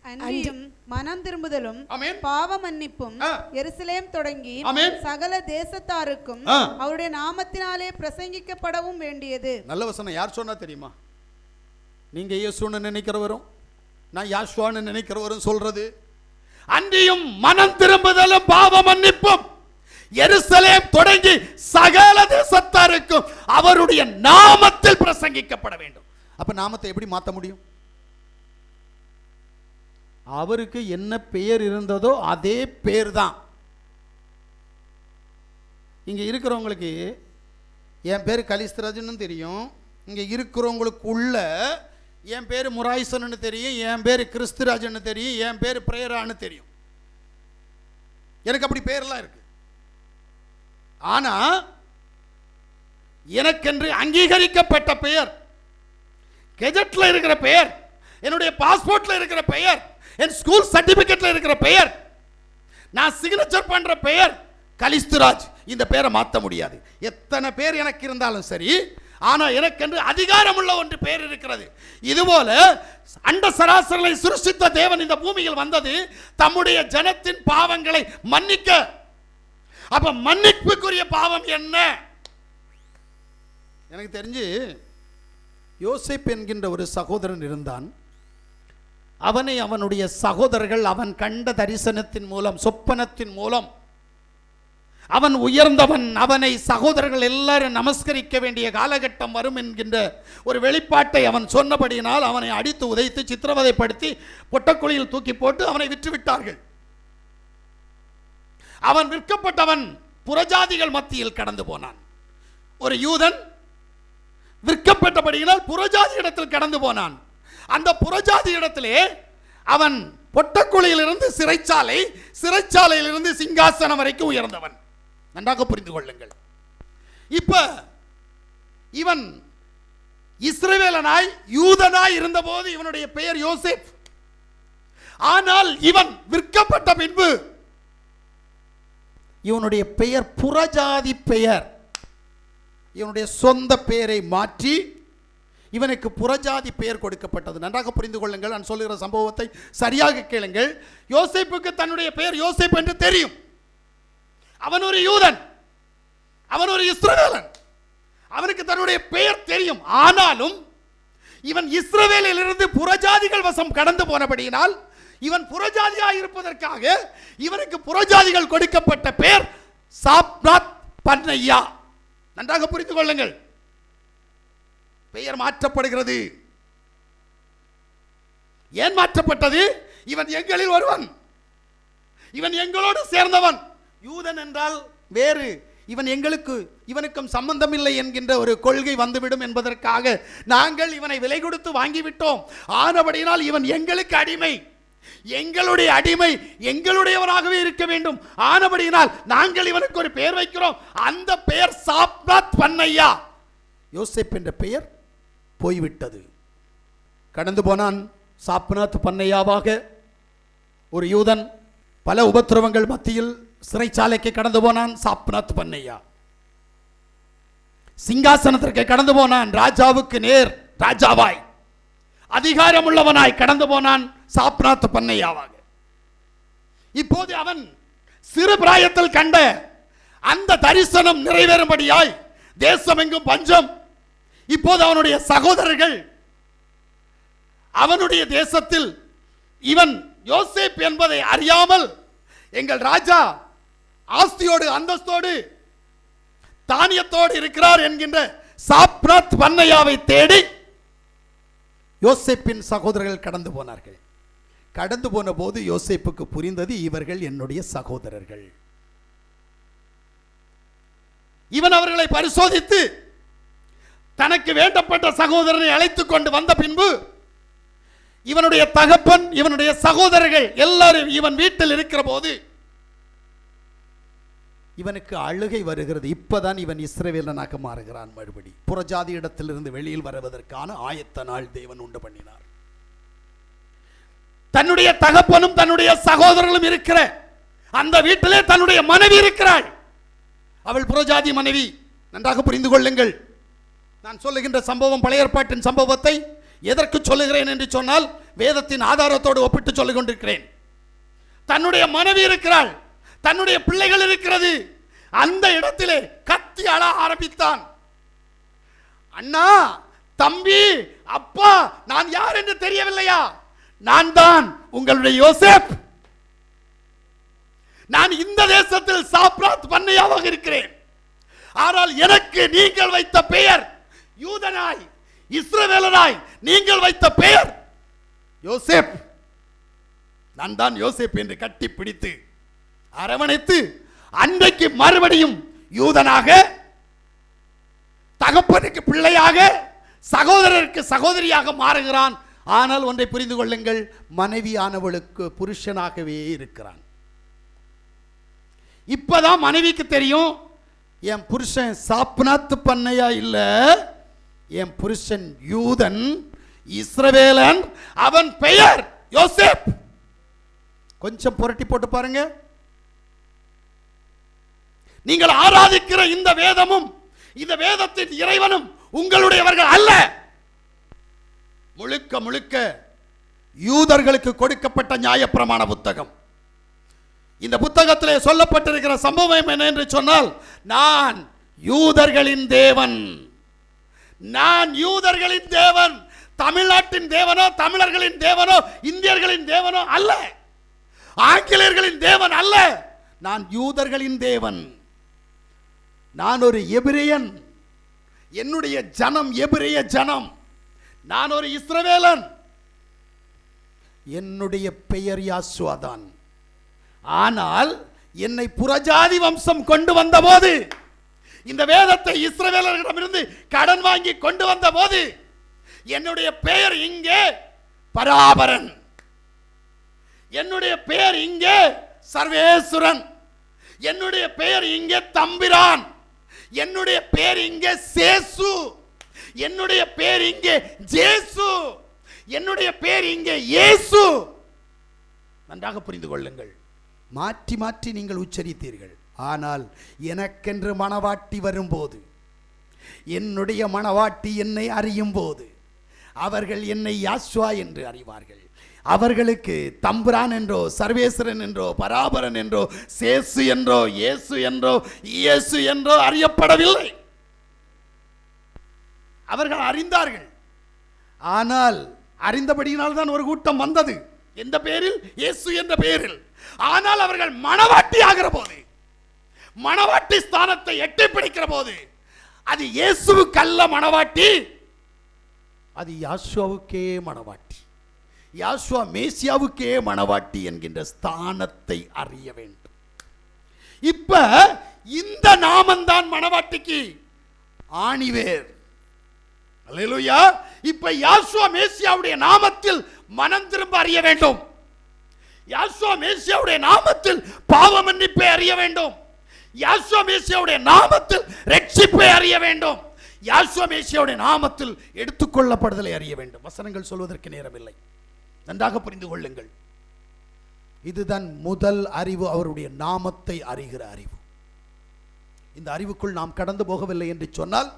D: அன்றியும் மனம் திரும்புதலும் பாவ மன்னிப்பும் எருசலேம் தொடங்கி சகல தேசத்தாருக்கும் அவருடைய நாமத்தினாலே பிரசங்கிக்கப்படவும் வேண்டியது.
A: நல்ல வசனம். யார் சொன்னா தெரியுமா? நீங்க இயேசுன்னு நினைக்கிறவரும் நான் யாசுவான்னு நினைக்கிறவரும் சொல்றது. அன்றியும் மனம் திரும்புதலும் பாவ மன்னிப்பும் எருசலேம் தொடங்கி சகல தேசத்தாருக்கும் அவருடைய நாமத்தில் பிரசங்கிக்கப்பட வேண்டும். அப்ப நாமத்தை எப்படி மாற்ற முடியும்? அவருக்கு என்ன பெயர் இருந்ததோ அதே பெயர் தான். இங்க இருக்கிறவங்களுக்கு என் பேர் கலிஸ்தராஜன்னு தெரியும். இங்க இருக்கிறவங்களுக்கு உள்ள என் பேர் முராய்சன்னு தெரியும், என் பேர் கிறிஸ்துராஜன்னு தெரியும், என் பேர் பிரேரான்னு தெரியும். எனக்கு அப்படி பேர்லாம் இருக்கு. ஆனா எனக்கென்று அங்கீகரிக்கப்பட்ட பெயர், கெஜெட்ல இருக்கிற பெயர், என்னுடைய பாஸ்போர்ட்ல இருக்கிற பெயர், என் ஸ்கூல் சர்டிபிகேட்ல இருக்கிற பெயர், நான் சிக்னேச்சர் பண்ற பெயர் கலிஸ்துராஜ். இந்த பெயரை மாற்ற முடியாது. எத்தனை பேர் எனக்கு இருந்தாலும் சரி, ஆனா எனக்கென்று அதிகாரம் உள்ள ஒன்று பெயர் இருக்கிறது. இதுபோல அண்ட சராசரங்களை சிருஷ்டித்த தேவன் இந்த பூமியில் வந்தது தம்முடைய ஜனத்தின் பாவங்களை மன்னிக்க. அப்ப மன்னிப்புக்குரிய பாவம் என்ன? எனக்கு தெரிஞ்சு யோசேப்பு என்கின்ற ஒரு சகோதரன் இருந்தான். அவனை அவனுடைய சகோதரர்கள் அவன் கண்ட தரிசனத்தின் மூலம், சொப்பனத்தின் மூலம் அவன் உயர்ந்தவன், அவனை சகோதரர்கள் எல்லாரும் நமஸ்கரிக்க வேண்டிய காலகட்டம் வரும் என்கின்ற ஒரு வெளிப்பாட்டை அவன் சொன்னபடியினால் அவனை அடித்து உதைத்து சித்திரவதைப்படுத்தி பொட்டக்குழியில் தூக்கி போட்டு அவனை விற்றுவிட்டார்கள். அவன் விற்கப்பட்டவன் புறஜாதிகள் மத்தியில் கடந்து போனான். ஒரு யூதன் விற்கப்பட்டபடியினால் புறஜாதி இடத்தில் கடந்து போனான். அந்த புறஜாதி இடத்திலே அவன் பொட்டக்குழியிலிருந்து சிறைச்சாலை, சிறைச்சாலையிலிருந்து சிங்காசனம் வரைக்கும் உயர்ந்தவன். நன்றாக புரிந்து கொள்ளுங்கள். இப்ப இவன் இஸ்ரவேலனாய் யூதனாய் இருந்தபோது இவனுடைய பெயர் யோசேப். ஆனால் இவன் விற்கப்பட்ட பின்பு இவனுடைய பெயர் புறஜாதி பெயர். இவனுடைய சொந்த பெயரை மாற்றி இவனுக்கு புறஜாதி பெயர் கொடுக்கப்பட்டது. நன்றாக புரிந்து கொள்ளுங்கள். நான் சொல்லுகிற சம்பவத்தை சரியாக கேளுங்கள். யோசேப்புக்கு தன்னுடைய பெயர் யோசேப் என்று தெரியும். அவன் ஒரு யூதன், அவன் ஒரு இஸ்ரவேலன், அவனுக்கு தன்னுடைய பெயர் தெரியும். ஆனாலும் இவன் இஸ்ரவேலில் இருந்து புறஜாதிகள் வசம் கடந்து போனபடியினால் இவன் புறஜாதியாக இருப்பதற்காக இவனுக்கு புறஜாதிகள் கொடுக்கப்பட்ட பெயர் சாப்ராத் பன்னையா. நன்றாக புரிந்து கொள்ளுங்கள். பெயர் மாற்றப்படுகிறது. ஏன் மாற்றப்பட்டது? இவன் எங்களில் ஒருவன், இவன் எங்களோடு சேர்ந்தவன். யூதன் என்றால் வேறு, இவன் எங்களுக்கு இவனுக்கும் சம்பந்தம் இல்லை என்கின்ற ஒரு கொள்கை வந்துவிடும் என்பதற்காக நாங்கள் இவனை விலை கொடுத்து வாங்கிவிட்டோம். ஆனபடியினால் இவன் எங்களுக்கு அடிமை, எங்களுடைய அடிமை எங்களுடையவனாகவே இருக்க வேண்டும். ஆனபடியினால் நாங்கள் இவனுக்கு ஒரு பெயர் வைக்கிறோம். அந்த பெயர் சாப்ராத் பன்னையா. யோசேப் என்ற பெயர் போய்விட்டது. கடந்து போனான் சாப்ராத் பன்னையாவாக. ஒரு யூதன் பல உபத்திரவங்கள் மத்தியில் சிறைச்சாலைக்கு கடந்து போனான் சாப்ராத் பன்னையா. சிங்காசனத்திற்கு கடந்து போனான், ராஜாவுக்கு நேர் ராஜாவாய் அதிகாரம் உள்ளவனாய் கடந்து போனான் சாப்ராத் பன்னையாவாக. இப்போது அவன் சிறு பிராயத்தில் கண்ட அந்த தரிசனம் நிறைவேறும்படியாய் தேசம் எங்கும் பஞ்சம். இப்போது அவனுடைய சகோதரர்கள் அவனுடைய தேசத்தில் இவன் யோசேப் என்பதை அறியாமல் எங்கள் ராஜா ஆஸ்தியோடு அந்தஸ்தோடு தானியத்தோடு இருக்கிறார் என்கின்ற சாப்ராத் பன்னையாவை தேடி யோசேப்பின் சகோதரர்கள் கடந்து போனார்கள். கடந்து போன போது யோசேப்புக்கு புரிந்தது, இவர்கள் என்னுடைய சகோதரர்கள். இவன் அவர்களை பரிசோதித்து தனக்கு வேண்டப்பட்ட சகோதரனை அழைத்துக் கொண்டு வந்த பின்பு இவனுடைய தகப்பன் இவனுடைய சகோதரர்கள் எல்லாரும் இவன் வீட்டில் இருக்கிற போது இவனுக்கு அழுகை வருகிறது. இப்பதான் இவன் இஸ்ரவேலனாக மாறுகிறான். மறுபடி புறஜாதி இடத்திலிருந்து வெளியில் வருவதற்கான ஆயத்த நாள் தேவன் உண்டு பண்ணினார். தன்னுடைய தகப்பனும் தன்னுடைய சகோதரர்களும் இருக்கிற அந்த வீட்டிலே தன்னுடைய மனைவி இருக்கிறாள். அவள் புறஜாதி மனைவி. நன்றாக புரிந்து கொள்ளுங்கள். நான் சொல்லுகின்ற சம்பவம் பழைய ஏற்பாட்டின் சம்பவத்தை எதற்கு சொல்லுகிறேன் என்று சொன்னால் வேதத்தின் ஆதாரத்தோடு ஒப்பிட்டு சொல்லிக் கொண்டிருக்கிறேன். தன்னுடைய மனைவி இருக்கிறாள், தன்னுடைய பிள்ளைகள் இருக்கிறது. அந்த இடத்திலே கத்தி அழ ஆரம்பித்தான். அண்ணா, தம்பி, அப்பா, நான் யார் என்று தெரியவில்லையா? நான் தான் உங்களுடைய யோசேப். நான் இந்த தேசத்தில் சாப்ராத் பன்னையாவாக இருக்கிறேன். ஆனால் எனக்கு நீங்கள் வைத்த பெயர் யூதனாய் இஸ்ரவேலனாய் நீங்கள் வைத்த பெயர் யோசேப். நான் தான் யோசேப் என்று கட்டி பிடித்து அரவணைத்து அன்றைக்கு மறுபடியும் யூதனாக, தகப்பனுக்கு பிள்ளையாக, சகோதரருக்கு சகோதரியாக மாறுகிறான். ஆனால் ஒன்றை புரிந்து கொள்ளுங்கள், மனைவியானவளுக்கு புருஷனாகவே இருக்கிறான். இப்பதான் மனைவிக்கு தெரியும், என் புருஷன் சாப்ராத் பன்னையா இல்ல, என் புருஷன் யூதன், இஸ்ரவேலன், அவன் பெயர் யோசேப். கொஞ்சம் புரட்டி போட்டு பாருங்க. நீங்கள் ஆராதிக்கிற இந்த வேதமும் இந்த வேதத்தின் இறைவனும் உங்களுடையவர்கள் அல்ல. முழுக்க முழுக்க யூதர்களுக்கு கொடுக்கப்பட்ட நியாயப்பிரமாண புத்தகம். இந்த புத்தகத்திலே சொல்லப்பட்டிருக்கிற சம்பவம் என்ன என்று சொன்னால், நான் யூதர்களின் தேவன், நான் யூதர்களின் தேவன். தமிழ்நாட்டின் தேவனோ, தமிழர்களின் தேவனோ, இந்தியர்களின் தேவனோ அல்ல, ஆங்கிலேயர்களின் தேவன் அல்ல. நான் யூதர்களின் தேவன். நான் ஒரு எபிரேயன், என்னுடைய ஜனம் எபிரேய ஜனம். நான் ஒரு இஸ்ரவேலன், என்னுடைய பெயர் யாசுவா தான். ஆனால் என்னை புறஜாதி வம்சம் கொண்டு வந்த போது, இந்த வேதத்தை இஸ்ரவேலர்களிடமிருந்து கடன் வாங்கி கொண்டு வந்த போது, என்னுடைய பெயர் இங்கே பராபரன், என்னுடைய பெயர் இங்கே சர்வேசுரன், என்னுடைய பெயர் இங்கே தம்பிரான், என்னுடைய பெயர் இங்கே சேசு, என்னுடைய பெயர் இங்கே ஜேசு, என்னுடைய பெயர் இங்கே இயேசு. நன்றாக புரிந்து கொள்ளுங்கள். மாற்றி மாற்றி நீங்கள் உச்சரித்தீர்கள். ஆனால் எனக்கென்று மணவாட்டி வரும்போது, என்னுடைய மணவாட்டி என்னை அறியும் போது, அவர்கள் என்னை யாசுவா என்று அறிவார்கள். அவர்களுக்கு தம்புரான் என்றோ, சர்வேஸ்வரன் என்றோ, பராபரன் என்றோ, சேசு என்றோ, இயேசு என்றோ, இயேசு என்றோ அறியப்படவில்லை. அவர்கள் அறிந்தார்கள். ஆனால் அறிந்தபடியினால் தான் ஒரு கூட்டம் வந்தது. எந்த பெயரில்? இயேசு என்ற பெயரில். ஆனால் அவர்கள் மணவாட்டி ஆகிற போது, மணவாட்டி ஸ்தானத்தை எட்டி பிடிக்கிற போது, அது இயேசுவுக்கு அல்ல மணவாட்டி, அது யாசுவாவுக்கே மணவாட்டி, யாசுவா மேசியாவுக்கே மணவாட்டி என்கின்ற ஸ்தானத்தை அறிய வேண்டும். இப்ப இந்த நாமந்தான் மணவாட்டிக்கு ஆணிவேர். அல்லேலூயா. இப்ப யாசுவா மேசியாவுடைய நாமத்தில் மனம் திரும்ப அறிய வேண்டும். யாசுவா மேசியாவுடைய நாமத்தில் பாவ மன்னிப்பை அறிய வேண்டும். யாசுவா மேசியாவுடைய நாமத்தில் ரட்சிப்பை அறிய வேண்டும். யாசுவா மேசியாவுடைய நாமத்தில் எடுத்துக்கொள்ளப்படுதலை அறிய வேண்டும். வசனங்கள் சொல்வதற்கு நேரமில்லை. நன்றாக புரிந்து கொள்ளுங்கள். இதுதான் முதல் அறிவு, அவருடைய நாமத்தை அறிகிற அறிவு. இந்த அறிவுக்குள் நாம் கடந்து போகவில்லை என்று சொன்னால்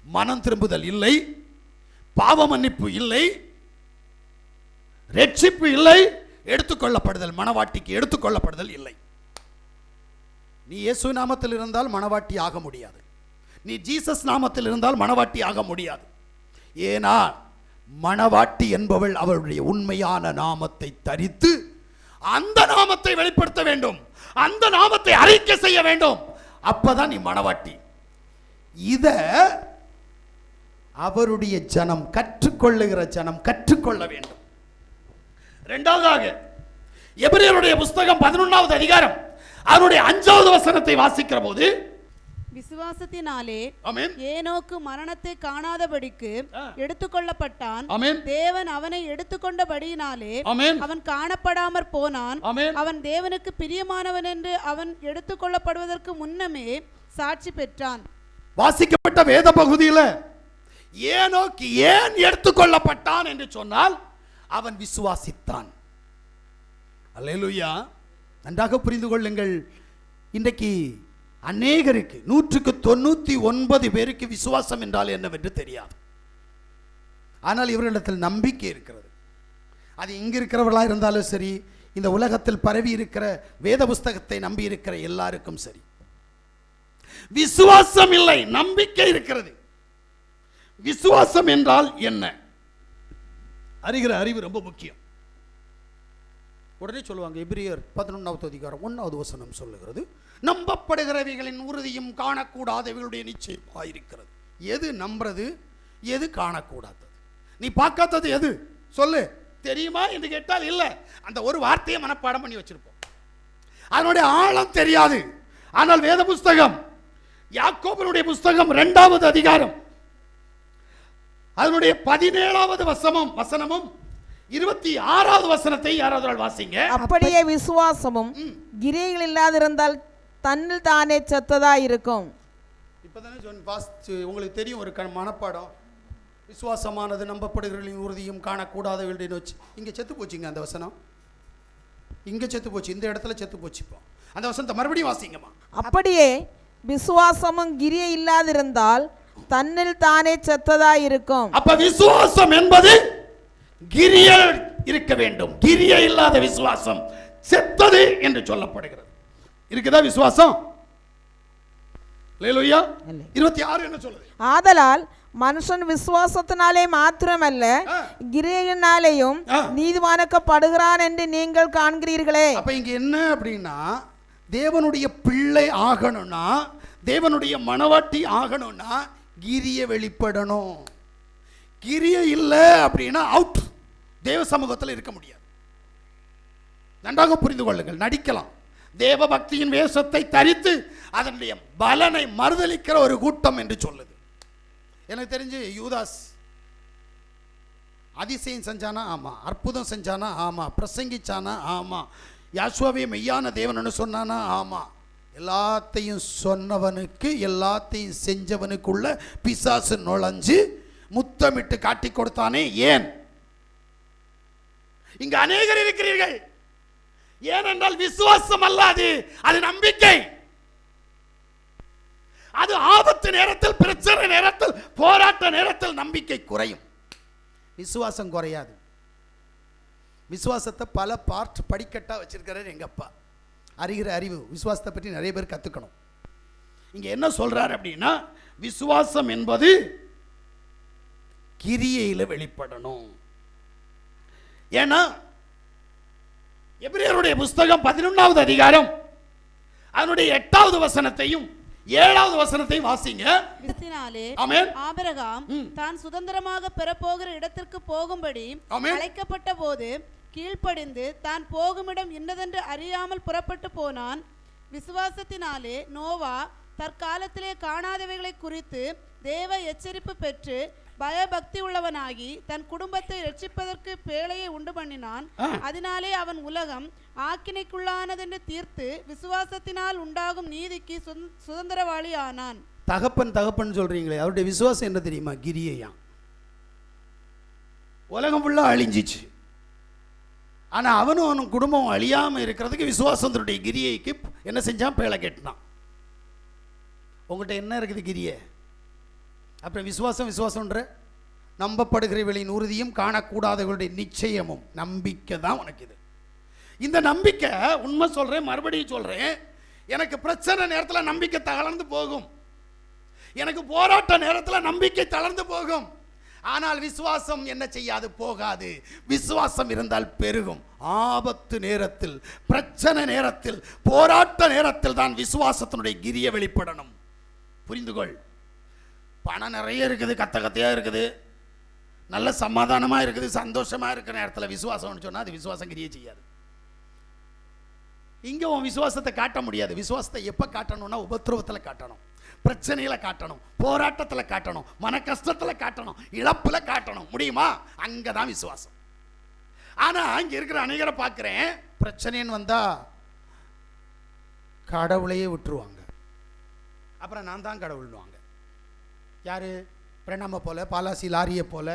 A: மனம் திரும்புதல் இல்லை, பாவ மன்னிப்பு இல்லை, ரட்சிப்பு இல்லை, எடுத்துக்கொள்ளப்படுதல், மணவாட்டிக்கு எடுத்துக்கொள்ளப்படுதல் இல்லை. நீ இயேசு நாமத்தில் இருந்தால் மணவாட்டி ஆக முடியாது. நீ ஜீசஸ் நாமத்தில் இருந்தால் மணவாட்டி ஆக முடியாது. ஏனா மணவாட்டி என்பவள் அவளுடைய உண்மையான நாமத்தை தரித்து அந்த நாமத்தை வெளிப்படுத்த வேண்டும், அந்த நாமத்தை அறிக்கை செய்ய வேண்டும். அப்பதான் நீ மணவாட்டி. இத அவருடைய ஜனம் கற்றுக்கொள்ளுகிற ஜனம் கற்றுக்கொள்ள வேண்டும். இரண்டாவதாக எபிரேயருடைய புஸ்தகம் 11வது அதிகாரம் அவருடைய 5வது வசனத்தை வாசிக்கிற போது,
D: விசுவாசத்தினாலே ஏனோக்கு மரணத்தை காணாதபடிக்கு எடுத்துக்கொள்ளப்பட்டான். தேவன் அவனை எடுத்துக்கொண்டபடியினாலே அவன் காணப்படாமற் போனான். அவன் தேவனுக்கு பிரியமானவன் என்று அவன் எடுத்துக்கொள்ளப்படுவதற்கு முன்னமே சாட்சி பெற்றான்.
A: வாசிக்கப்பட்ட வேத பகுதியில் ஏனோக்கு ஏன் எடுத்துக்கொள்ளப்பட்டான் என்று சொன்னால் அவன் விசுவாசித்தான். அல்லேலூயா. நன்றாக புரிந்து கொள்ளுங்கள். இன்றைக்கு அநேகருக்கு 199 பேருக்கு விசுவாசம் என்றால் என்னவென்று தெரியாது. ஆனால் இவர்களிடத்தில் நம்பிக்கை இருக்கிறது. அது இங்க இருக்கிறவர்களாக இருந்தாலும் சரி, இந்த உலகத்தில் பரவி இருக்கிற வேத புஸ்தகத்தை நம்பி இருக்கிற எல்லாருக்கும் சரி. விசுவாசம் இல்லை, நம்பிக்கை இருக்கிறது. விசுவாசம் என்றால் என்ன? அறிகிற அறிவு ரொம்ப முக்கியம். உடனே சொல்லுவாங்க, எபிரேயர் 11வது அதிகாரம் 1வது வசனம் சொல்லுகிறது, நம்பப்படுகிறவைகளின் உறுதியும் காணக்கூடாதவைகளுடைய நிச்சயமாயிருக்கிறது. எது நம்புறது, எது காணக்கூடாதது? நீ பார்க்காதது எது சொல்லு, தெரியுமா என்று கேட்டால் இல்லை. அந்த ஒரு வார்த்தையை மனப்பாடம் பண்ணி வச்சிருப்போம், அதனுடைய ஆழம் தெரியாது. ஆனால் வேத புஸ்தகம், யாக்கோபனுடைய புஸ்தகம் 2வது அதிகாரம் அதனுடைய 17வது வசனமும் 26வது வசனத்தை யாராவது வாசிங்க.
B: அப்படியே விசுவாசமும் கிரியைகள் இல்லாதிருந்தால் தன்னில் தானே செத்ததா இருக்கும்.
A: இப்பதானே உங்களுக்கு தெரியும் ஒரு மனப்பாடம். விசுவாசமானது நம்பப்படுகிறவர்களின் உறுதியும் காணக்கூடாதவர்களுடைய நோச்சு. இங்க செத்து போச்சுங்க அந்த வசனம், இங்க செத்து போச்சு, இந்த இடத்துல செத்து போச்சு. இப்போ அந்த வசனத்தை மறுபடியும் வாசிங்கம்மா.
B: அப்படியே விசுவாசமும் கிரியை இல்லாதிருந்தால் தன்னில் தானே செத்ததா இருக்கும்.
A: அப்ப விசுவாசம் என்பது கிரியை இருக்க வேண்டும். கிரியை இல்லாத விசுவாசம் செத்தது என்று சொல்லப்படுகிறது. இருக்குதா விசுவாசம்? அல்லேலூயா. 26 என்ன சொல்லுது?
B: ஆதலால் மனுஷன் விசுவாசத்தினாலே மாத்திரமல்ல கிரியையினாலேயும் நீதிமானாக்கப்படுகிறான் என்று நீங்கள் காண்கிறீர்களே.
A: அப்ப இங்க என்ன அப்படின்னா, தேவனுடைய பிள்ளை ஆகணும்னா, தேவனுடைய மணவாட்டி ஆகணும்னா கிரியை வெளிப்படணும். கிரியை இல்லை அப்படின்னா அவுட், தேவ சமூகத்தில் இருக்க முடியாது. நன்றாக புரிந்து கொள்ளுங்கள். நடிக்கலாம், தேவ பக்தியின் வேஷத்தை தரித்து அதனுடைய பலனை மறுதலிக்கிற ஒரு கூட்டம் என்று சொல்லுது. எனக்கு தெரிஞ்சு யூதாஸ் அதிசயம் செஞ்சானா ஆமா, அற்புதம் செஞ்சானா ஆமா, பிரசங்கிச்சானா ஆமா, யாசுவாவே மெய்யான தேவன் சொன்னானா ஆமா, எல்லாத்தையும் சொன்னவனுக்கு எல்லாத்தையும் செஞ்சவனுக்குள்ள பிசாசு நுழைஞ்சு முத்தமிட்டு காட்டி கொடுத்தானே. ஏன்? இங்க அநேகர் இருக்கிறீர்கள். ஏனென்றால் விசுவாசம் அல்லாது அது நம்பிக்கை. அது ஆபத்து நேரத்தில், பிரச்சனை நேரத்தில், போராட்ட நேரத்தில் நம்பிக்கை குறையும், விசுவாசம் குறையாது. விசுவாசத்தை பல பார்ட் படிக்கட்டா வச்சிருக்கிறார் எங்க அப்பா. அறிகிற அறிவு, விசுவாசத்தை பற்றி நிறைய பேர் கத்துக்கணும். இங்க என்ன சொல்றார் அப்படின்னா, விசுவாசம் என்பது கிரியையில வெளிப்படணும். ஏன்னா எபிரேயருடைய புஸ்தகம் 11வது அதிகாரம் அதனுடைய 8வது வசனத்தையும் 7வது வசனத்தையும் வாசிங்க.
D: ஆபிரகாம் தான் சுதந்திரமாக பெறப்போகிற இடத்திற்கு போகும்படி அழைக்கப்பட்ட போது கீழ்ப்படிந்து தான் போகுமிடம் இன்னதென்று அறியாமல் புறப்பட்டு போனான். விசுவாசத்தினாலே நோவா தற்காலத்திலே காணாதவைகளை குறித்து தேவ எச்சரிப்பு பெற்று பயபக்தி உள்ளவனாகி தன் குடும்பத்தை ரட்சிப்பதற்கு பேழையை உண்டு பண்ணினான். அதனாலே அவன் உலகம் ஆக்கினைக்குள்ளானதென்று தீர்த்து விசுவாசத்தினால் உண்டாகும் நீதிக்கு சுதந்திரவாளி ஆனான்.
A: தகப்பன் சொல்றீங்களே, அவருடைய விசுவாசம் என்ன தெரியுமா? கிரியையா. உலகம் ஃபுல்லா அழிஞ்சிச்சு, ஆனா அவனும் குடும்பம் அழியாம இருக்கிறதுக்கு விசுவாசத்தினுடைய கிரியைக்கு என்ன செஞ்சான்? பேழை கட்டினான். உங்கள்கிட்ட என்ன இருக்குது? கிரியை. அப்புறம் விசுவாசம்ன்ற நம்பப்படுகிறவர்களின் உறுதியும் காணக்கூடாதவர்களுடைய நிச்சயமும். நம்பிக்கை தான் உனக்கு இது. இந்த நம்பிக்கை, உண்மை சொல்றேன், மறுபடியும் சொல்றேன், எனக்கு பிரச்சனை நேரத்தில் நம்பிக்கை தளர்ந்து போகும், எனக்கு போராட்ட நேரத்தில் நம்பிக்கை தளர்ந்து போகும். ஆனால் விசுவாசம் என்ன செய்யாது? போகாது. விசுவாசம் இருந்தால் பெருகும். ஆபத்து நேரத்தில், பிரச்சனை நேரத்தில், போராட்ட நேரத்தில் தான் விசுவாசத்தினுடைய கிரிய வெளிப்படணும். புரிந்துகொள். பணம் நிறைய இருக்குது, கத்தையா இருக்குது, நல்ல சமாதானமா இருக்குது, சந்தோஷமா இருக்கிற நேரத்தில் விசுவாசம்னு சொன்னா அது விசுவாசம் கிரிய செய்யாது. இங்க உன் விசுவாசத்தை காட்ட முடியாது. விசுவாசத்தை எப்ப காட்டணும்னா உபத்திரவத்தில் காட்டணும், பிரச்சனையில காட்டணும், போராட்டத்தில் காட்டணும், மன கஷ்டத்தில் காட்டணும், இழப்புல காட்டணும். முடியுமா? அங்கதான் விசுவாசம். ஆனா இங்க இருக்கிற அநேகரை பார்க்கிறேன், பிரச்சனைன்னு வந்தா கடவுளையே விட்டுருவாங்க. அப்புறம் நான் தான் கடவுள்னுவாங்க. யாரு? பிரணாம போல, பாலாசி லாரியை போல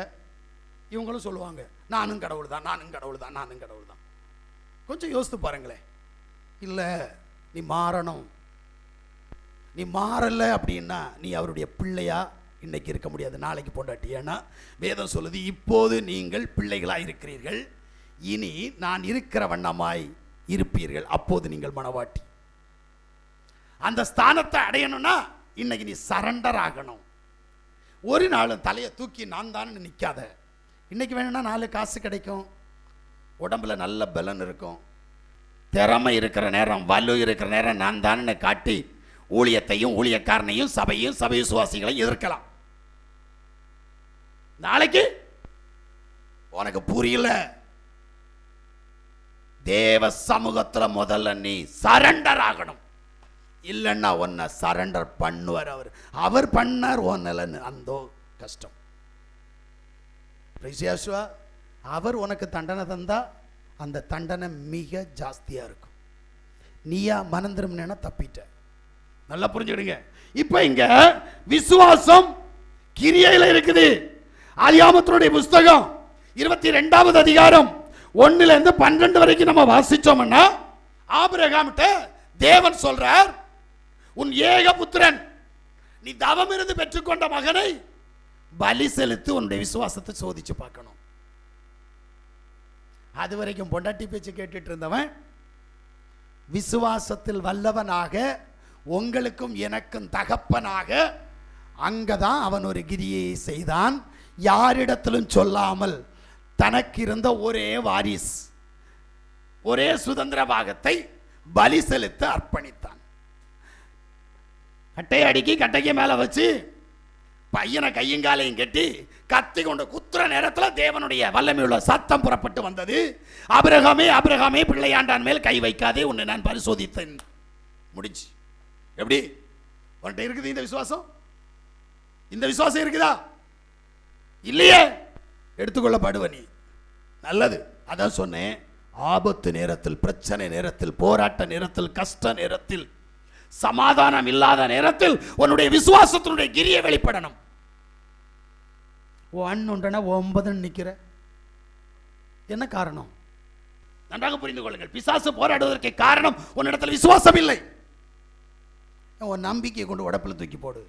A: இவங்களும் சொல்லுவாங்க, நானும் கடவுள் தான், நானும் கடவுள் தான், நானும் கடவுள் தான். கொஞ்சம் யோசித்து பாருங்களேன். இல்லை, நீ மாறணும். நீ மாறல அப்படின்னா நீ அவருடைய பிள்ளையா இன்னைக்கு இருக்க முடியாது, நாளைக்கு பொண்டாட்டி. ஏன்னா வேதம் சொல்லுது, இப்போது நீங்கள் பிள்ளைகளாக இருக்கிறீர்கள், இனி நான் இருக்கிற வண்ணமாய் இருப்பீர்கள், அப்போது நீங்கள் மனவாட்டி. அந்த ஸ்தானத்தை அடையணும்னா இன்னைக்கு நீ சரண்டர் ஆகணும். ஒரு நாளும் தலையை தூக்கி நான் தான் நிற்காத. இன்னைக்கு வேணும்னா 4 காசு கிடைக்கும், உடம்புல நல்ல பலன் இருக்கும், திறமை இருக்கிற நேரம், வலு இருக்கிற நேரம் நான் தான் காட்டி ஊழியத்தையும் ஊழியக்காரனையும் சபையும் சபை விசுவாசிகளையும் எதிர்க்கலாம். நாளைக்கு உனக்கு புரியல. தேவ சமூகத்தில் முதல்ல நீ சரண்டர் ஆகணும். இல்லைன்னா உன்னை சரண்டர் பண்ணுவார் அவர். அவர் பண்ணார் ஒன்னலன்னு அந்த கஷ்டம். அவர் உனக்கு தண்டனை தந்தா அந்த தண்டனை மிக ஜாஸ்தியா இருக்கும். நீயா மனம் திரும்பினா தப்பிட்ட. நல்லா புரிஞ்சுடுங்க. இப்ப இங்க விசுவாசம் கிரியையில இருக்குது. ஆதியாகமத்தினுடைய புஸ்தகம் 22வது அதிகாரம் 1ல இருந்து 12 வரைக்கும் நம்ம வாசிச்சோம்னா, ஆபிரகாம்கிட்ட தேவன் சொல்றார், உன் ஏக புத்திரன், நீ தவம் இருந்து பெற்றுக்கொண்ட மகனை பலி செலுத்தி உன்னுடைய விசுவாசத்தை சோதிச்சு பார்க்கணும். அது வரைக்கும் பொண்டாட்டி பேச்சு கேட்டுட்டு இருந்தவன் விசுவாசத்தில் வல்லவனாக, உங்களுக்கும் எனக்கும் தகப்பனாக, அங்கதான் அவன் ஒரு கிரியை செய்தான். யாரிடத்திலும் சொல்லாமல் தனக்கு இருந்த ஒரே வாரிஸ், ஒரே சுதந்திர பாகத்தை பலி செலுத்த அர்ப்பணித்தான். கட்டை அடுக்கி கட்டைக்கு மேல வச்சு பையனை கையங்காலையும் கட்டி கத்தி கொண்டு குத்துற நேரத்தில் தேவனுடைய வல்லமையுள்ள சத்தம் புறப்பட்டு வந்தது. ஆபிரகாமே ஆபிரகாமே, பிள்ளையாண்டான் மேல் கை வைக்காதே, உன்னை நான் பரிசோதித்தேன். முடிஞ்சு. எப்படி உன்கிட்ட இருக்குது இந்த விசுவாசம்? இந்த விசுவாசம் இருக்குதா? இல்லையே, எடுத்துக்கொள்ளப்படுவ நீ. நல்லது. அதான் சொன்னேன், ஆபத்து நேரத்தில், பிரச்சனை நேரத்தில், போராட்ட நேரத்தில், கஷ்ட நேரத்தில், சமாதானம் இல்லாத நேரத்தில் உன்னுடைய விசுவாசத்தினுடைய கிரியை வெளிப்படணும். 9 நிக்கிற என்ன காரணம்? நன்றாக புரிந்து கொள்ளுங்கள். பிசாசு போராடுவதற்கு காரணம் உன்னிடத்தில் விசுவாசம் இல்லை. உன் நம்பிக்கையை கொண்டு உடப்பில் தூக்கி போடு.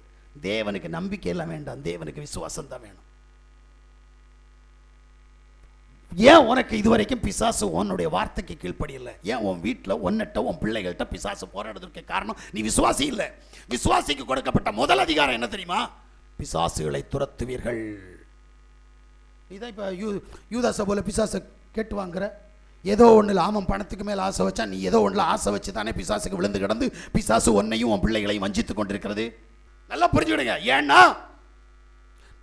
A: தேவனுக்கு நம்பிக்கை எல்லாம் வேண்டாம், தேவனுக்கு விசுவாசம் தான் வேணும். ஏன் உனக்கு இதுவரைக்கும் பிசாசு உன்னுடைய வார்த்தைக்கு கீழ்ப்படியல? ஏன் உன் வீட்டில் உன்னிட்ட உன் பிள்ளைகள்கிட்ட பிசாசு போராடுவதற்கு காரணம் நீ விசுவாசி இல்லை. விசுவாசிக்கு கொடுக்கப்பட்ட முதல் அதிகாரம் என்ன தெரியுமா? பிசாசுகளை துரத்துவீர்கள். இதான் இப்போ யூதாசை போல பிசாசை கேட்டு வாங்குற. ஏதோ ஒன்றில் ஆமாம், பணத்துக்கு மேலே ஆசை வச்சா நீ ஏதோ ஒன்றில் ஆசை வச்சு தானே பிசாசுக்கு விழுந்து கிடந்து பிசாசு உன்னையும் உன் பிள்ளைகளையும் வஞ்சித்துக் கொண்டிருக்கிறது. நல்லா புரிஞ்சுடுங்க. ஏன்னா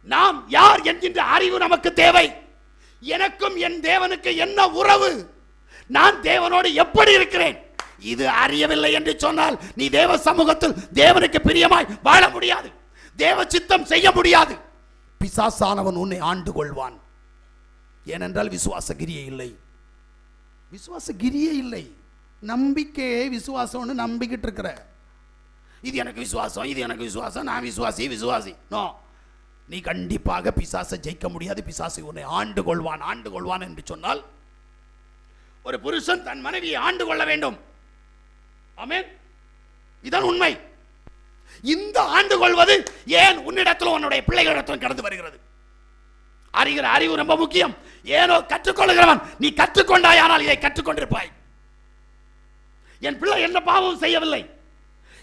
A: நாம் யார் என்கின்ற அறிவு நமக்கு தேவை. எனக்கும் என் தேவனுக்கு என்ன உறவு, நான் தேவனோடு எப்படி இருக்கிறேன், இது அறியவில்லை என்று சொன்னால் நீ தேவ சமூகத்தில் தேவனுக்கு பிரியமாய் வாழ முடியாது, தேவ சித்தம் செய்ய முடியாது. பிசாசானவன் உன்னை ஆண்டு கொள்வான். ஏனென்றால் விசுவாச கிரியை இல்லை. விசுவாச கிரியே இல்லை. நம்பிக்கையை விசுவாசம்னு நம்பிக்கிட்டு இருக்கிற. இது எனக்கு விசுவாசம், இது எனக்கு விசுவாசம், நான் விசுவாசி விசுவாசி. நோ, நீ கண்டிப்பாக பிசாசை ஜெயிக்க முடியாது. பிசாசு உன்னை ஆண்டு கொள்வான். ஆண்டு கொள்வான் என்று சொன்னால் ஒரு புருஷன் தன் மனைவியை ஆண்டு கொள்ள வேண்டும். ஆமென். இதான் உண்மை. இந்த ஆண்டு கொள்வது ஏன் உன்னிடத்திலும் உன்னுடைய பிள்ளைகளிடத்திலும் கடந்து வருகிறது? அறிகிற அறிவு ரொம்ப முக்கியம். ஏனோ கற்றுக்கொள்கிறவன் நீ கற்றுக்கொண்டாயானால் இதை கற்றுக்கொண்டிருப்பாய். என் பிள்ளை என்ன பாவம் செய்யவில்லை,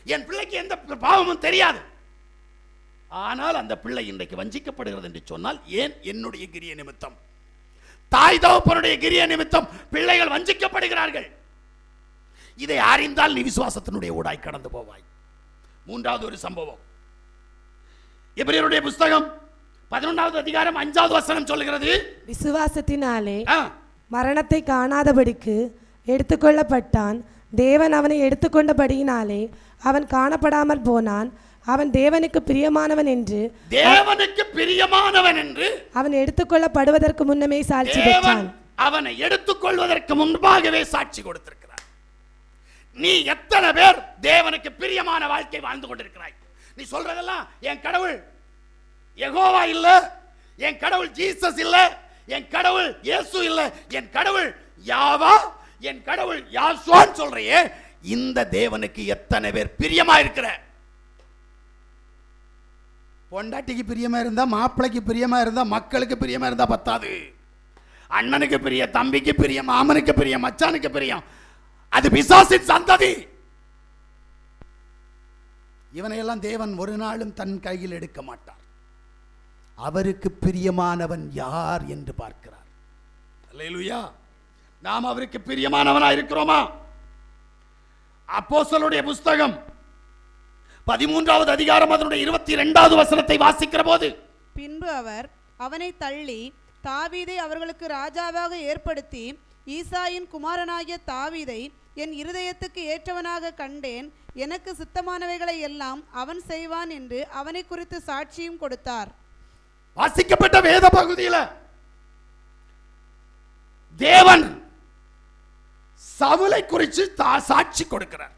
A: என் பிள்ளைக்கு எந்த பாவமும் தெரியாது. ஆனால் அந்த பிள்ளை இன்றைக்கு வஞ்சிக்கப்படுகிறது என்று சொன்னால் ஏன்? என்னுடைய கிரிய நிமித்தம், தாய் தகப்பனுடைய கிரிய நிமித்தம் பிள்ளைகள் வஞ்சிக்கப்படுகிறார்கள். இதை அறிந்தால் நீ விசுவாசத்தினுடைய ஊடாய் கடந்து போவாய். மூன்றாவது ஒரு சம்பவம், எபிரேயருடைய புஸ்தகம் 11வது அதிகாரம் 5வது வசனம் சொல்லுகிறது,
C: விசுவாசத்தினாலே மரணத்தை காணாதபடிக்கு எடுத்துக்கொள்ளப்பட்டான். தேவன் அவனை எடுத்துக்கொண்டபடியினாலே அவன் காணப்படாமல் போனான். அவன் தேவனுக்கு பிரியமானவன் என்று அவன் எடுத்துக்கொள்ளப்படுவதற்கு முன்னமே சாட்சி பெற்றான்.
A: அவனை எடுத்துக்கொள்வதற்கு முன்பாகவே சாட்சி கொடுத்திருக்கிறார். நீ எத்தனை பேர் தேவனுக்கு பிரியமான வாழ்க்கை வாழ்ந்து கொண்டிருக்கிறாய்? நீ சொல்றதெல்லாம் என் கடவுள் யெகோவா இல்ல, என் கடவுள் ஜீசஸ் இல்ல, என் கடவுள் இயேசு இல்ல, என் கடவுள் யாவா, என் கடவுள் யாசுவான்னு சொல்றியே, இந்த தேவனுக்கு எத்தனை பேர் பிரியமா இருக்கிற? பொண்டாட்டிக்கு பிரியமா இருந்தா, மாப்பிளைக்கு பிரியமா இருந்தா, மக்களுக்கு பிரியமா இருந்தா பத்தாது. அண்ணனுக்கு பிரிய, தம்பிக்கு பிரியம், மாமனுக்கு பிரியம், மச்சானுக்கு பிரியம். அது பிசாசின் சந்ததி. இவனையெல்லாம் தேவன் ஒரு நாளும் தன் கையில் எடுக்க மாட்டார். அவருக்கு பிரியமானவன் யார் என்று பார்க்கிறார். அல்லேலூயா. நாம் அவருக்கு பிரியமானவனா இருக்கிறோமா? அப்போஸ்தலருடைய புஸ்தகம் 13வது அதிகாரம் அதனுடைய 22வது வசனத்தை வாசிக்கிற போது,
D: பின்பு அவர் அவனை தள்ளி தாவீதை அவர்களுக்கு ராஜாவாக ஏற்படுத்தி, ஈசாயின் குமாரனாகிய தாவீதை என் இருதயத்துக்கு ஏற்றவனாக கண்டேன், எனக்கு சித்தமானவைகளை எல்லாம் அவன் செய்வான் என்று அவனை குறித்து சாட்சியும் கொடுத்தார்.
A: வாசிக்கப்பட்ட வேத பகுதியில் தேவன் சவுலை குறித்து சாட்சி கொடுக்கிறார்.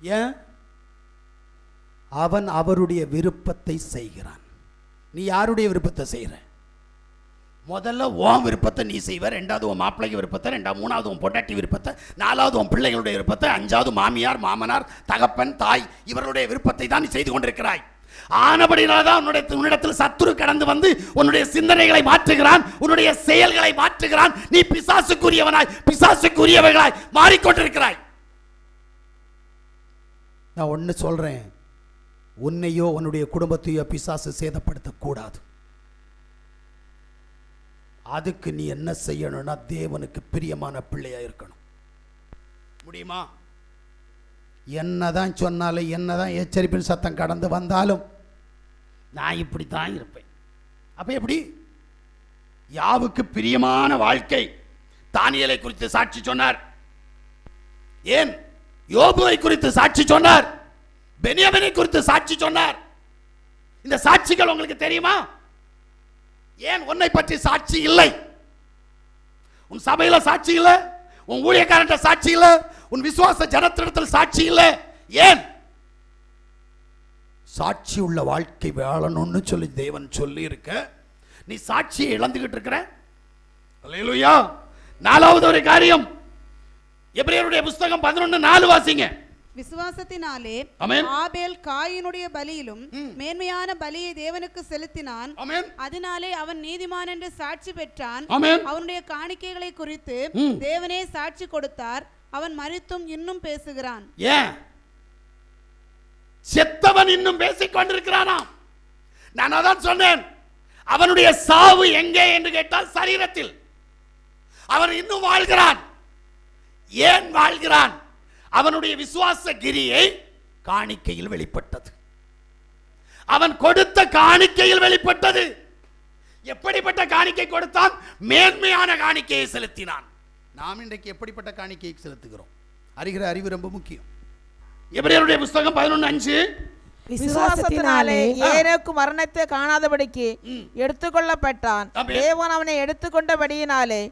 A: ஏன்? அவன் அவருடைய விருப்பத்தை செய்கிறான். நீ யாருடைய விருப்பத்தை செய்கிற? முதல்ல உன் விருப்பத்தை நீ செய்வ, ரெண்டாவது உன் மாப்பிள்ளைக்கு விருப்பத்தை, மூணாவது உன் பொண்டாட்டி விருப்பத்தை, நாலாவது உன் பிள்ளைகளுடைய விருப்பத்தை, அஞ்சாவது மாமியார் மாமனார் தகப்பன் தாய் இவருடைய விருப்பத்தை தான் நீ செய்து கொண்டிருக்கிறாய். ஆனபடினால்தான் உன்னிடத்தில் சத்துரு கடந்து வந்து உன்னுடைய சிந்தனைகளை மாற்றுகிறான், உன்னுடைய செயல்களை மாற்றுகிறான். நீ பிசாசுக்குரியவனாய் பிசாசுக்குரியவர்களாய் மாறிக்கொண்டிருக்கிறாய். நான் ஒன்று சொல்றேன், உன்னையோ உன்னுடைய குடும்பத்தையோ பிசாசு சேதப்படுத்தக்கூடாது. அதுக்கு நீ என்ன செய்யணும்னா தேவனுக்கு பிரியமான பிள்ளையா இருக்கணும். முடியுமா? என்னதான் சொன்னாலும், என்னதான் எச்சரிப்பின் சத்தம் கடந்து வந்தாலும் நான் இப்படித்தான் இருப்பேன். அப்ப எப்படி? யாவுக்கு பிரியமான வாழ்க்கை. தானியேலை குறித்து சாட்சி சொன்னார். ஏன்? யோபுவை குறித்து சாட்சி சொன்னார். பென்யமீனை குறித்து சாட்சி சொன்னார். இந்த சாட்சிகள் உங்களுக்கு தெரியுமா? ஏன் உன்னை பற்றி சாட்சி இல்லை? உன் சபையில சாட்சி இல்லை, உன் ஊழியக்காரன்ட்ட சாட்சி இல்லை, உன் விசுவாச ஜனத்திடத்தில் சாட்சி இல்லை. ஏன்? சாட்சி உள்ள வாழ்க்கை வாழணும்னு சொல்லி தேவன் சொல்லி இருக்க, நீ சாட்சியை இழந்துகிட்டு இருக்கிற. அல்லேலூயா. நாலாவது ஒரு காரியம், எபிரேயருடைய புஸ்தகம் 11:4 வாசிங்க.
D: விசுவாசத்தினாலே ஆபேல் காயினுடைய பலியிலும் மேன்மையான பலியை தேவனுக்கு செலுத்தினான். அதனாலே அவன் நீதிமான் என்று சாட்சி பெற்றான். அவனுடைய காணிக்கைகளை குறித்து தேவனே சாட்சி கொடுத்தார். அவன் மரித்தும் இன்னும் பேசுகிறான்.
A: ஏன்? செத்தவன் இன்னும் பேசிக் கொண்டிருக்கிறானாம். நான் அதான் சொன்னேன், அவனுடைய சாவு எங்கே என்று கேட்டால் சரீரத்தில். அவன் இன்னும் வாழ்கிறான். ஏன் வாழ்கிறான்? அவனுடைய விசுவாச கிரியை காணிக்கையில் வெளிப்பட்டது. அவன் கொடுத்த காணிக்கையில் வெளிப்பட்டது. எப்படிப்பட்ட காணிக்கை கொடுத்தான்? மேன்மையான காணிக்கையை செலுத்தினான். நாம் இன்றைக்கு எப்படிப்பட்ட காணிக்கையை செலுத்துகிறோம்? அறிகிற அறிவு ரொம்ப முக்கியம். எபிரேயருடைய புஸ்தகம் 11:5,
B: விசுவாசத்தினாலே ஏனோக்கு மரணத்தை காணாதபடிக்கு எடுத்துக்கொள்ளப்பட்டான். தேவன் அவனை எடுத்துக்கொண்டபடியினாலே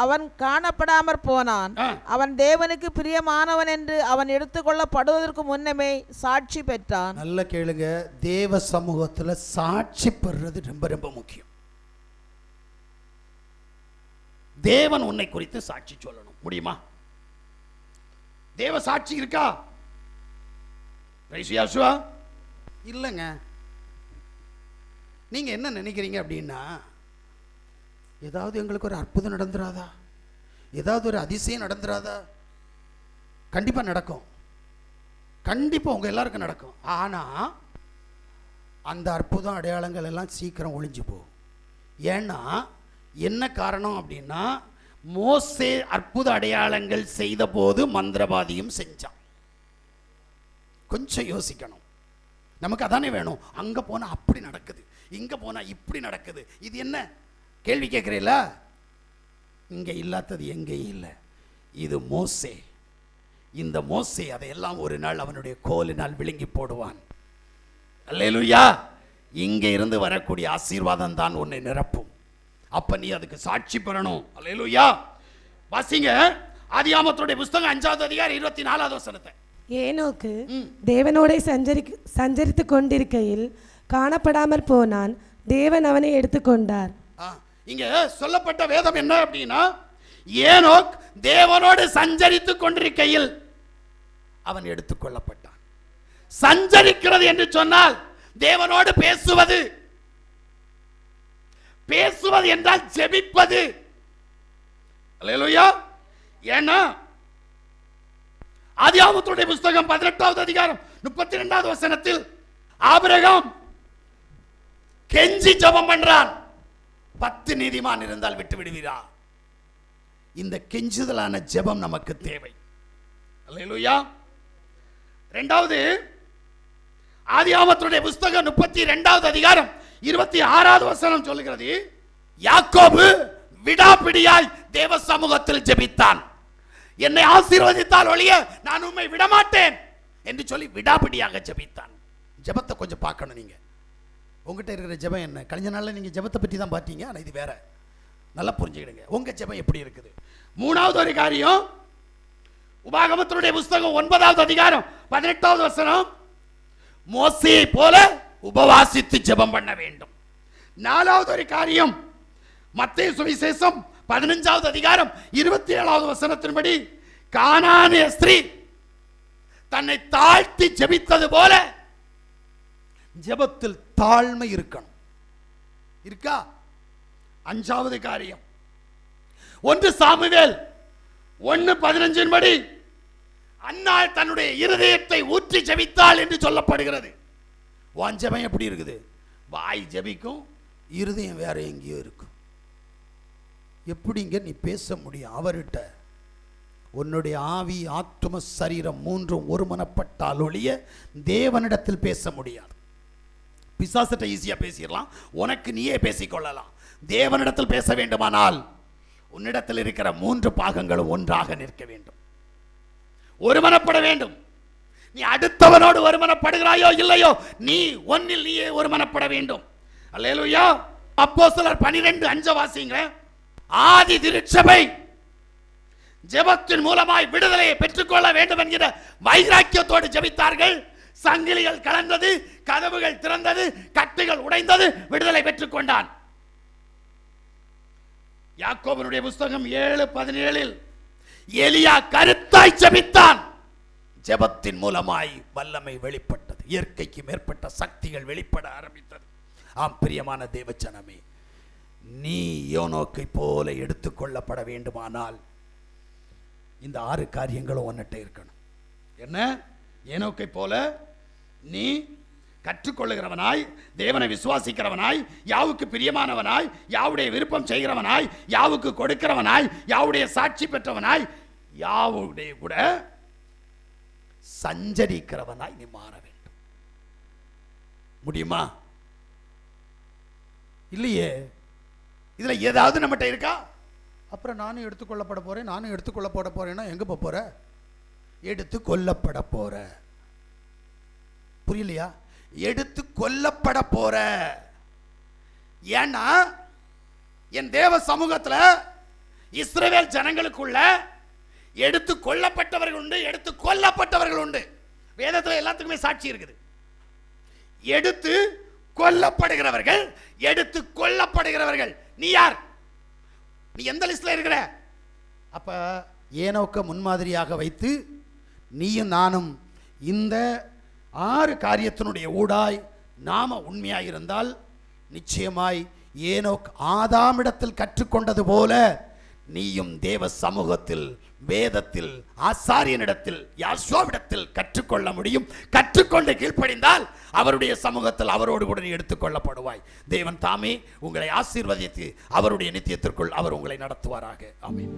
B: அவன் காணப்படாமற் போனான். அவன் தேவனுக்கு பிரியமானவன் என்று அவன் எடுத்துக்கொள்ளப்படுவதற்கு முன்னமே சாட்சி பெற்றான்.
A: நல்ல கேளுங்க, தேவ சமூகத்தில் சாட்சி பெறுறது ரொம்ப ரொம்ப முக்கியம். தேவன் உன்னை குறித்து சாட்சி சொல்லணும். முடியுமா? தேவ சாட்சி இருக்கா? இல்லைங்க. நீங்க என்ன நினைக்கிறீங்க அப்படின்னா, ஏதாவது எங்களுக்கு ஒரு அற்புதம் நடந்துராதா, ஏதாவது ஒரு அதிசயம் நடந்துராதா, கண்டிப்பா நடக்கும், கண்டிப்பா உங்க எல்லாருக்கும் நடக்கும். ஆனா அந்த அற்புதம் அடையாளங்கள் எல்லாம் சீக்கிரம் ஒளிஞ்சு போகும். ஏன்னா என்ன காரணம் அப்படின்னா, மோசே அற்புத அடையாளங்கள் செய்த போது மந்திரவாதியும் செஞ்சான். கொஞ்சம் யோசிக்கணும். நமக்கு அதானே வேணும். அங்க போனா அப்படி நடக்குது, இங்க போனா இப்படி நடக்குது, இது என்ன கேள்வி கேட்கிறீங்களா? இங்க இல்லாதது எங்கேயும் இல்லை. இது மோசே. இந்த மோசே அதையெல்லாம் ஒரு நாள் அவனுடைய கோலினால் விழுங்கி போடுவான். அல்லேலூயா. இங்க இருந்து வரக்கூடிய ஆசீர்வாதம் தான் உன்னை நிரப்பும். அப்ப நீ அதுக்கு சாட்சி பெறணும். அல்லேலூயா. வாசிங்க ஆதியாகமத்துடைய புத்தகம் 5வது அதிகாரம் 24வது வசனத்தை.
C: ஏனோக்கு தேவனோட சஞ்சரித்து கொண்டிருக்கையில் காணப்படாமல் போனான், தேவன் அவனை எடுத்துக்கொண்டார்.
A: இங்க சொல்லப்பட்ட வேதம் என்ன அப்படின்னா, ஏனோக் தேவனோடு சஞ்சரித்து கொண்டிருக்கையில் அவன் எடுத்துக்கொள்ளப்பட்டான். சஞ்சரிக்கிறது என்று சொன்னால் தேவனோடு பேசுவது. பேசுவது என்றால் ஜெபிப்பது. அல்லேலூயா. ஏன்னா ஆதியாகமத்துடைய புத்தகம் 18வது அதிகாரம் 32வது வசனத்தில் ஆபிரகாம் கெஞ்சி ஜெபம் பண்றான். 10 நீதிமான் இருந்தால் விட்டு விடுவீரா? இந்த கெஞ்சுதலான ஜெபம் நமக்கு தேவை. அல்லேலூயா. இரண்டாவது ஆதியாகமத்துடைய புத்தகம் 32வது அதிகாரம் 26வது வசனம் சொல்லுகிறது, யாக்கோபு விடாப்பிடியாய் தேவ சமூகத்தில் ஜெபித்தான். என்னை ஆசீர்வதித்தால் ஒழிய நான் உம்மை விடமாட்டேன் என்று சொல்லி விடாப்பிடியாக ஜெபித்தான். ஜெபத்தை கொஞ்சம் பார்க்கணும். நீங்க உங்ககிட்ட இருக்கிற ஜெபம் என்ன? கழிஞ்ச நாள்ல நீங்க ஜெபத்தை பற்றி தான் பார்த்தீங்க, ஆனா இது வேற. நல்லா புரிஞ்சுக்கிடுங்க உங்க ஜெபம் எப்படி இருக்குது. மூணாவது ஒரு காரியம், உபாகமத்தினுடைய புத்தகம் 9வது அதிகாரம் 18வது வசனம், மோசேயை போல உபவாசித்து ஜெபம் பண்ண வேண்டும். 4வது ஒரு காரியம், மத்தேயு சுவிசேஷம் 15வது அதிகாரம் 27வது வசனத்தின்படி, கானானிய ஸ்திரீ தன்னை தாழ்த்தி ஜெபித்தது போல ஜெபத்தில் தாழ்மை இருக்கணும். இருக்கா? 5வது காரியம், 1 சாமுவேல் 1:15 படி அன்னாள் தன்னுடைய இருதயத்தை ஊற்றி ஜெபித்தாள் என்று சொல்லப்படுகிறது. உன் ஜெபம் எப்படி இருக்குது? வாய் ஜெபிக்கும், இருதயம் வேற எங்கேயோ இருக்கும். எப்படிங்க நீ பேச முடியும் அவர்கிட்ட? உன்னுடைய ஆவி ஆத்தும சரீரம் 3 ஒருமனப்பட்டால் ஒழிய தேவனிடத்தில் பேச முடியாது. பிசாசிட்ட ஈஸியா பேசிடலாம், உனக்கு நீயே பேசிக்கொள்ளலாம். தேவனிடத்தில் பேச வேண்டுமானால் உன்னிடத்தில் இருக்கிற 3 பாகங்களும் ஒன்றாக நிற்க வேண்டும், ஒருமனப்பட வேண்டும். நீ அடுத்தவனோடு ஒருமனப்படுகிறாயோ இல்லையோ, நீ ஒன்னில் நீயே ஒருமனப்பட வேண்டும். அல்லேலூயா. அப்போஸ்தலர் 12:5 வாசிங்க. ஆதி திருச்சபை ஜெபத்தின் மூலமாய் விடுதலையை பெற்றுக்கொள்ள வேண்டும் என்கிற வைராக்கியத்தோடு ஜெபித்தார்கள். சங்கிலிகள் கலந்தது, கதவுகள் திறந்தது, கட்டுகள் உடைந்தது, விடுதலை பெற்றுக்கொண்டான். யாக்கோபனுடைய புத்தகம் 7:17 எலியா கருத்தாய் ஜெபித்தான். ஜெபத்தின் மூலமாய் வல்லமை வெளிப்பட்டது, இயற்கைக்கு மேற்பட்ட சக்திகள் வெளிப்பட ஆரம்பித்தது. ஆம் பிரியமான தேவஜனமே, நீ யோனோக்கை போல எடுத்துக்கொள்ளப்பட வேண்டுமானால் இந்த 6 காரியங்களும் உன்னிட்ட இருக்கணும். என்ன? ஏனோக்கை போல நீ கற்றுக்கொள்ளுகிறவனாய், தேவனை விசுவாசிக்கிறவனாய், யாவுக்கு பிரியமானவனாய், யாவுடைய விருப்பம் செய்கிறவனாய், யாவுக்கு கொடுக்கிறவனாய், யாவுடைய சாட்சி பெற்றவனாய், யாவுடைய கூட சஞ்சரிக்கிறவனாய் நீ மாற வேண்டும். முடியுமா? இல்லையே. இதுல ஏதாவது நம்மகிட்ட இருக்கா? அப்புறம் நானும் எடுத்துக்கொள்ளப்பட போறேன், நானும் எடுத்துக்கொள்ளப்பட போறேன்னா எங்க போற? எடுத்து கொல்லப்பட போற. புரியலையா? எடுத்து கொல்லப்பட போற. ஏன்னா என் தேவ சமூகத்துல இஸ்ரவேல் ஜனங்களுக்குள்ள எடுத்து கொல்லப்பட்டவர்கள் உண்டு, எடுத்து கொல்லப்பட்டவர்கள் உண்டு. வேதத்துல எல்லாத்துக்குமே சாட்சி இருக்குது. எடுத்து கொல்லப்படுகிறவர்கள், எடுத்து கொல்லப்படுகிறவர்கள். நீ யார்? நீ எந்த லிஸ்ட்ல இருக்கிற? அப்ப ஏனோக்க முன்மாதிரியாக வைத்து நீயும் நானும் இந்த 6 காரியத்தினுடைய ஊடாய் நாம உண்மையாய் இருந்தால் நிச்சயமாய் ஏனோக் ஆதாமிடத்தில் கற்றுக்கொண்டது போல நீயும் தேவ சமூகத்தில், வேதத்தில், ஆசாரியனிடத்தில், யாசுவாவிடத்தில் கற்றுக்கொள்ள முடியும். கற்றுக்கொண்டு கீழ்ப்படிந்தால் அவருடைய சமூகத்தில் அவரோடு கூட நீ எடுத்துக்கொள்ளப்படுவாய். தேவன் தாமே உங்களை ஆசீர்வதித்து அவருடைய நித்தியத்திற்குள் அவர் உங்களை நடத்துவாராக. ஆமென்.